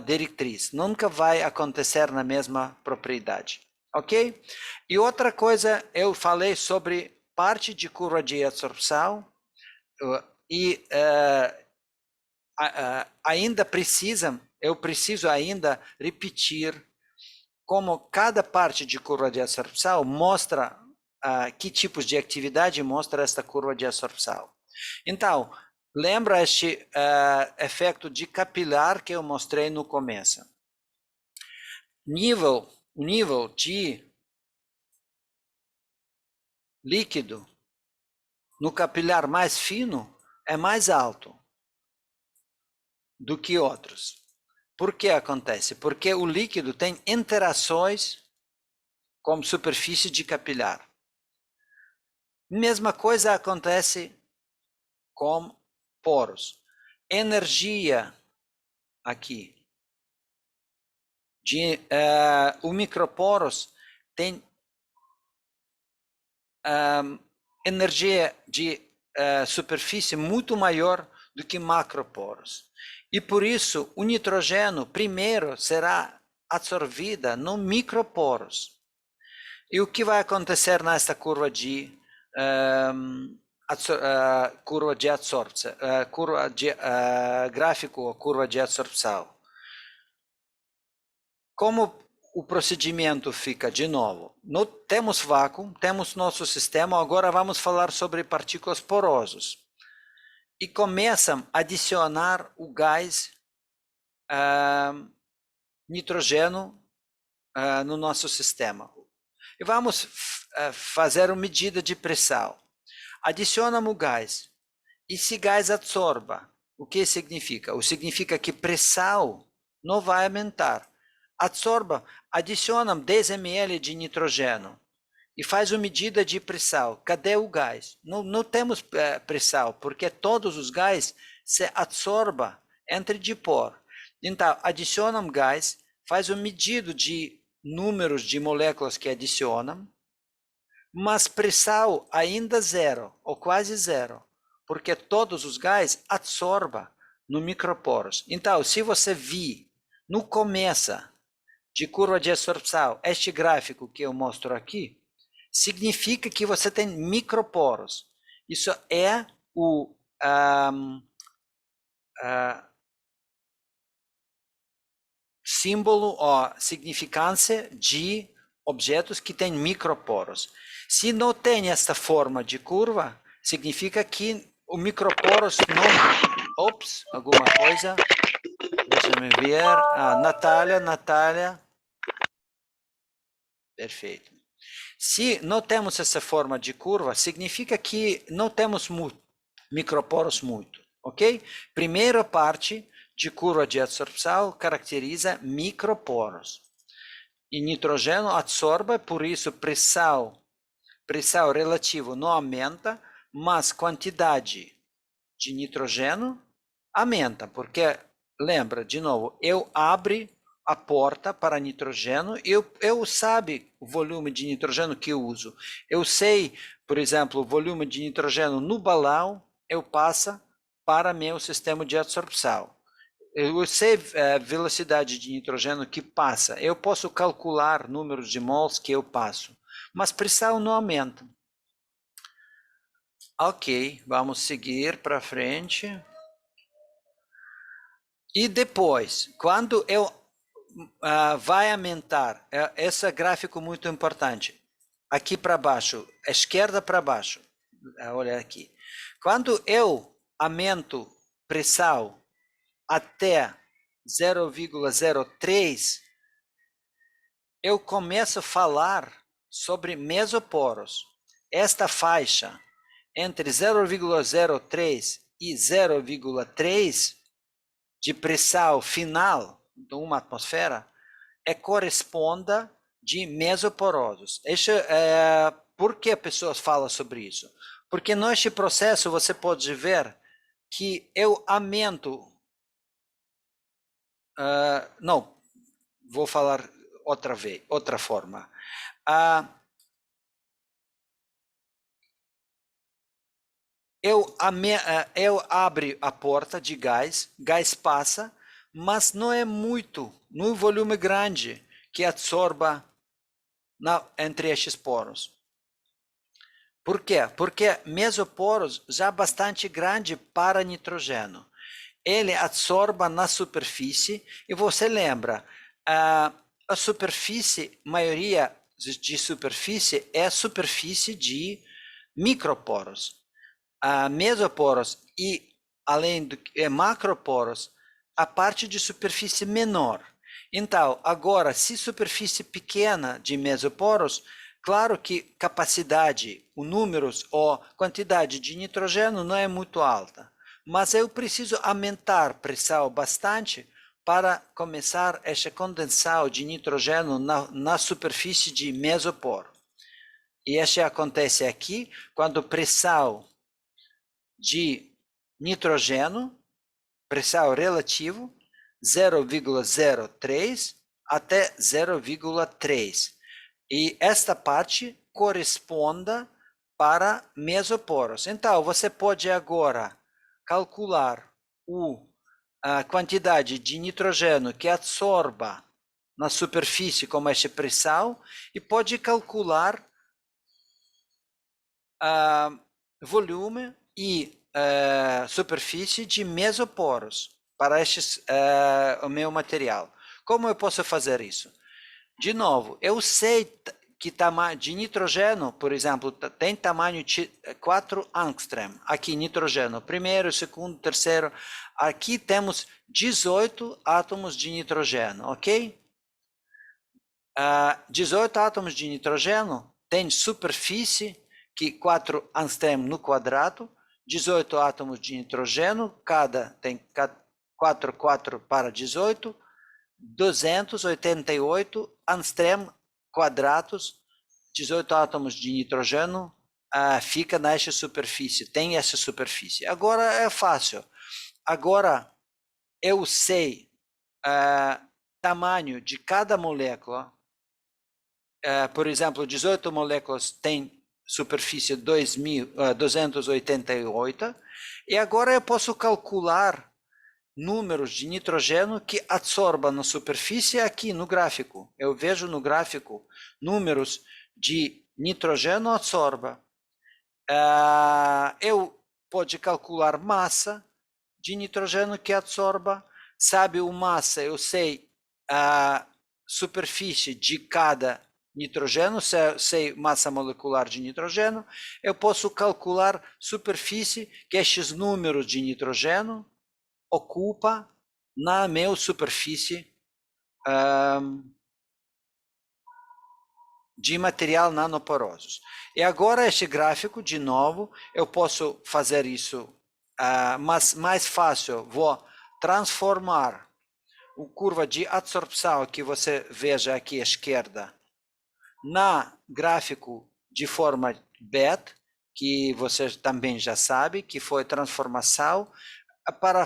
diretriz, nunca vai acontecer na mesma propriedade, ok? E outra coisa, eu falei sobre parte de curva de absorção e eu preciso ainda repetir como cada parte de curva de absorção mostra que tipos de atividade mostra esta curva de absorção. Então, lembra este efeito de capilar que eu mostrei no começo. O nível de líquido no capilar mais fino é mais alto do que outros. Por que acontece? Porque o líquido tem interações com superfície de capilar. Mesma coisa acontece com poros. Energia aqui. O microporos tem energia de superfície muito maior do que macroporos. E por isso o nitrogênio primeiro será absorvido no microporos. E o que vai acontecer nesta curva de curva de absorção, gráfico ou curva de absorção. Como o procedimento fica de novo? Temos vácuo, temos nosso sistema, agora vamos falar sobre partículas porosas. E começam a adicionar o gás nitrogênio no nosso sistema. E vamos fazer uma medida de pressão. Adicionamos o gás. E se gás absorba, o que significa? Significa que pressão não vai aumentar. Absorba, adiciona 10 ml de nitrogênio e faz uma medida de pressão. Cadê o gás? Não temos pressão, porque todos os gás se absorba entre de pôr. Então, adiciona gás, faz uma medida de números de moléculas que adicionam, mas pressão ainda zero, ou quase zero, porque todos os gás absorvem no microporos. Então, se você vir no começo de curva de absorção, este gráfico que eu mostro aqui, significa que você tem microporos. Isso é o símbolo ou significância de objetos que têm microporos. Se não tem essa forma de curva, significa que o microporos não... Ops, alguma coisa. Deixa-me ver. Natália. Perfeito. Se não temos essa forma de curva, significa que não temos microporos muito, ok? Primeira parte de curva de absorção caracteriza microporos. E nitrogênio absorve, por isso pressão relativa não aumenta, mas quantidade de nitrogênio aumenta, porque, lembra, de novo, eu abro a porta para nitrogênio, eu sabe o volume de nitrogênio que eu uso. Eu sei, por exemplo, o volume de nitrogênio no balão, eu passo para meu sistema de absorção. Eu sei a velocidade de nitrogênio que passa. Eu posso calcular números de mols que eu passo, mas pressão não aumenta. Ok, vamos seguir para frente. E depois, quando eu vai aumentar, esse é gráfico muito importante. Aqui para baixo, esquerda para baixo. Olha aqui. Quando eu aumento pressão até 0,03, eu começo a falar sobre mesoporos. Esta faixa entre 0,03 e 0,3 de pressão final de uma atmosfera corresponda de mesoporosos. Por que pessoas falam sobre isso? Porque neste processo você pode ver que eu aumento... não, vou falar outra forma. Eu abro a porta de gás passa, mas não é muito, no volume grande que absorba entre estes poros. Por quê? Porque mesoporos já bastante grande para nitrogênio. Ele absorba na superfície e você lembra, a superfície, maioria de superfície é superfície de microporos. Mesoporos e, além do macroporos, a parte de superfície menor. Então, agora, se superfície pequena de mesoporos, claro que capacidade, o números ou quantidade de nitrogênio não é muito alta, mas eu preciso aumentar a pressão bastante para começar essa condensação de nitrogênio na superfície de mesoporo. E isso acontece aqui quando a pressão de nitrogênio, pressão relativa, 0,03 até 0,3. E esta parte corresponde para mesoporos. Então, você pode agora calcular a quantidade de nitrogênio que absorba na superfície com esta pressão e pode calcular volume e superfície de mesoporos para o meu material. Como eu posso fazer isso? De novo, eu sei que tamanho de nitrogênio, por exemplo, tem tamanho 4 angstrom. Aqui, nitrogênio, primeiro, segundo, terceiro. Aqui temos 18 átomos de nitrogênio, ok? 18 átomos de nitrogênio tem superfície que 4 angstrom no quadrado, 18 átomos de nitrogênio, cada tem 4, 4 para 18, 288 angstrom quadrados, 18 átomos de nitrogênio, fica nesta superfície, tem essa superfície. Agora é fácil. Agora eu sei tamanho de cada molécula. Por exemplo, 18 moléculas têm superfície 288, e agora eu posso calcular números de nitrogênio que absorba na superfície aqui no gráfico. Eu vejo no gráfico números de nitrogênio absorba. Eu posso calcular massa de nitrogênio que absorba. Sabe o massa, eu sei a superfície de cada nitrogênio, sei massa molecular de nitrogênio. Eu posso calcular superfície que estes números de nitrogênio ocupa na minha superfície de material nanoporosos. E agora este gráfico, de novo, eu posso fazer isso, mas mais fácil, vou transformar a curva de absorção que você veja aqui à esquerda na gráfico de forma BET, que você também já sabe, que foi transformação para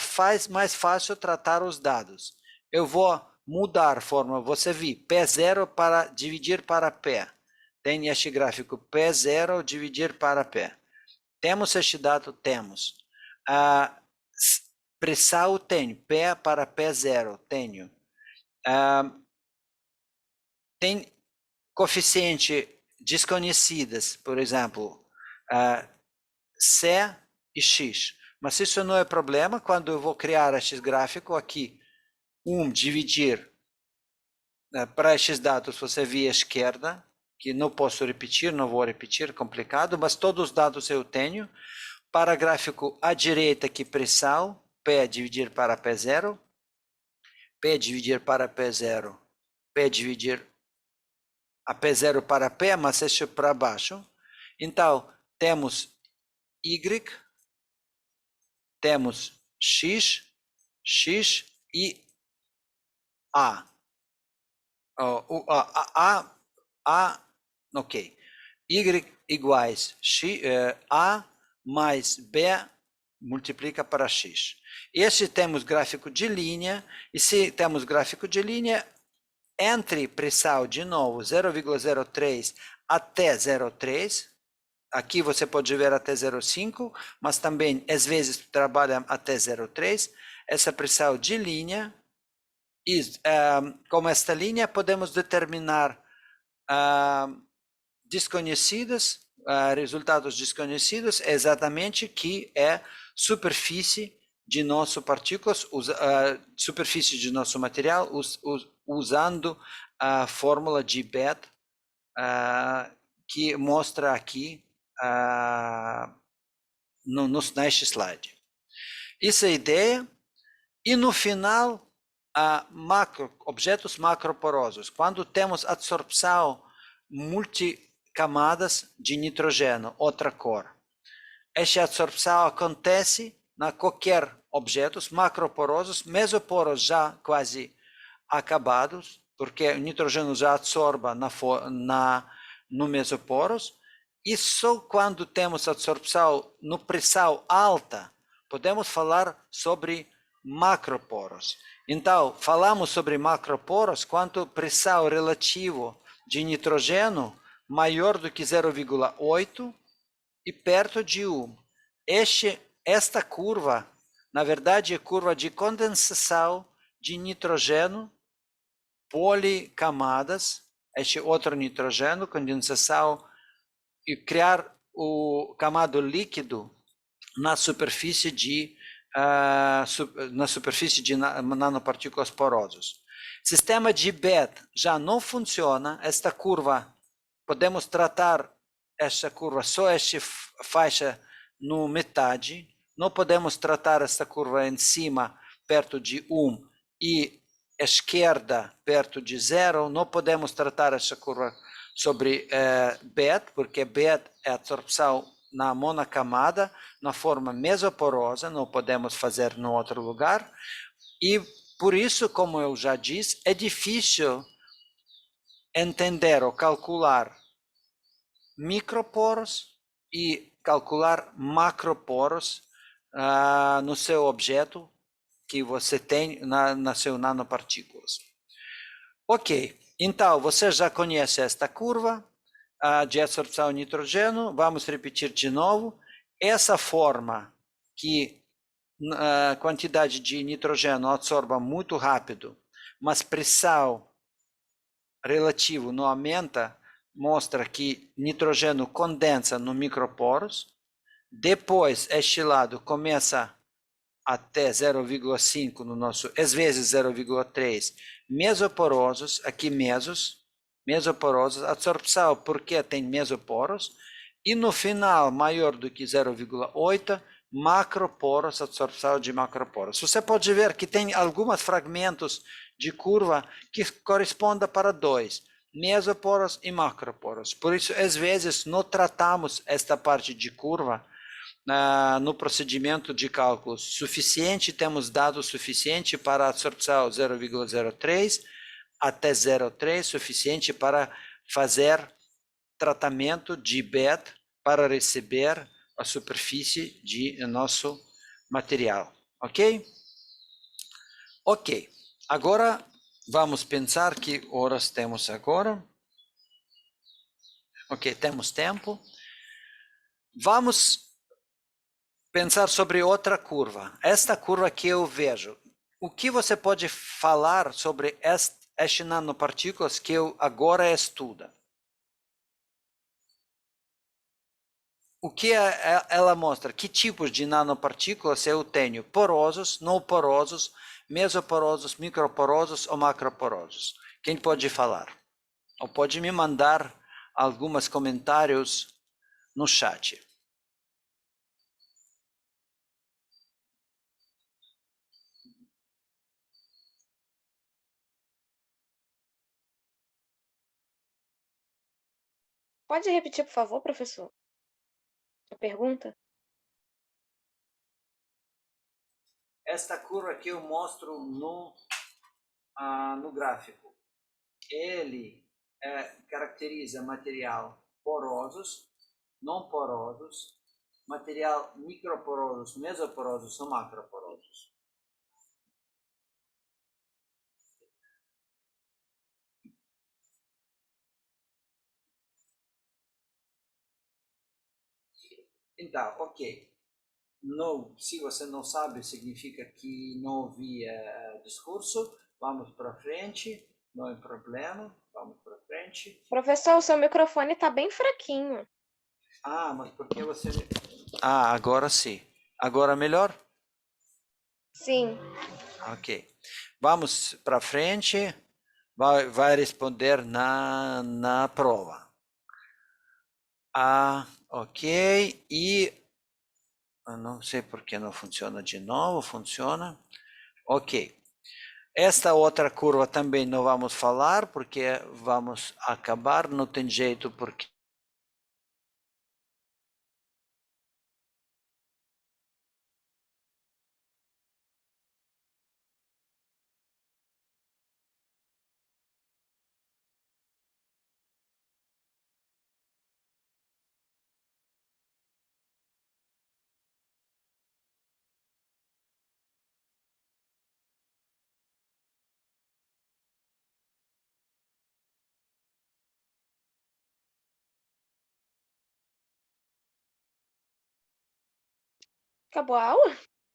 mais fácil tratar os dados. Eu vou mudar a forma, você viu, P0 para dividir para P. Tem este gráfico, P0 dividir para P. Temos este dado? Temos. Pressão tenho, P para P0 tenho. Tem coeficiente desconhecidas, por exemplo, C e X. Mas isso não é problema quando eu vou criar este gráfico aqui. Dividir para estes dados, você vê à esquerda, que não posso repetir, não vou repetir, complicado, mas todos os dados eu tenho. Para gráfico à direita, aqui pressão, P dividir para P0, P dividir para P0, P dividir a P0 para P, mas este para baixo. Então, temos Y, temos X, X e A. Ok. Y iguais A mais B multiplica para X. Este temos gráfico de linha, e se temos gráfico de linha, entre pressão, de novo, 0,03 até 0,3, aqui você pode ver até 0,5, mas também, às vezes, trabalha até 0,3, essa pressão de linha, e com esta linha podemos determinar resultados desconhecidos, exatamente que é superfície de nosso partículas, superfície de nosso material, usando a fórmula de BET, que mostra aqui neste slide. Essa é a ideia. E no final, objetos macroporosos. Quando temos absorção multicamadas de nitrogênio, outra cor. Esta absorção acontece na qualquer objetos macroporosos, mesoporos já quase acabados, porque o nitrogênio já absorba no mesoporos, e só quando temos absorção no pressão alta, podemos falar sobre macroporos. Então, falamos sobre macroporos quando pressão relativa de nitrogênio maior do que 0,8 e perto de 1. Esta curva, na verdade, é curva de condensação de nitrogênio policamadas, este outro nitrogênio, condensação, e criar o camado líquido na superfície de nanopartículas porosas. Sistema de BET já não funciona. Esta curva, podemos tratar esta curva, só esta faixa no metade. Não podemos tratar esta curva em cima, perto de 1, e esquerda, perto de 0. Não podemos tratar esta curva sobre BET, porque BET é absorção na monocamada, na forma mesoporosa, não podemos fazer em outro lugar. E por isso, como eu já disse, é difícil entender ou calcular microporos e calcular macroporos no seu objeto que você tem na seu nanopartículas. Ok, então você já conhece esta curva de absorção de nitrogênio. Vamos repetir de novo. Essa forma que a quantidade de nitrogênio absorva muito rápido, mas pressão relativo não aumenta, mostra que nitrogênio condensa no microporos. Depois, este lado começa até 0,5 no nosso, às vezes 0,3, mesoporosos, aqui mesoporosos, absorção porque tem mesoporos, e no final, maior do que 0,8, macroporos, absorção de macroporos. Você pode ver que tem alguns fragmentos de curva que correspondem para dois, mesoporos e macroporos. Por isso, às vezes, não tratamos esta parte de curva no procedimento de cálculo suficiente, temos dados suficientes para absorção 0,03 até 0,3, suficiente para fazer tratamento de BET para receber a superfície de nosso material, ok? Ok, agora vamos pensar que horas temos agora. Ok, temos tempo. Vamos pensar sobre outra curva. Esta curva que eu vejo. O que você pode falar sobre este nanopartículas que eu agora estudo? O que ela mostra? Que tipos de nanopartículas eu tenho? Porosos, não porosos, mesoporosos, microporosos ou macroporosos? Quem pode falar? Ou pode me mandar alguns comentários no chat. Pode repetir, por favor, professor? A pergunta? Esta curva que eu mostro no gráfico, ele caracteriza material porosos, não porosos, material microporosos, mesoporosos ou macroporosos. Então, ok. Não, se você não sabe, significa que não ouvi discurso. Vamos para frente, não é problema. Vamos para frente. Professor, o seu microfone está bem fraquinho. Ah, mas por que você... Ah, agora sim. Agora melhor? Sim. Ok. Vamos para frente. Vai responder na prova. Ah, ok. E eu não sei por que não funciona de novo. Funciona. Ok. Esta outra curva também não vamos falar, porque vamos acabar, não tem jeito, porque Acabou a aula?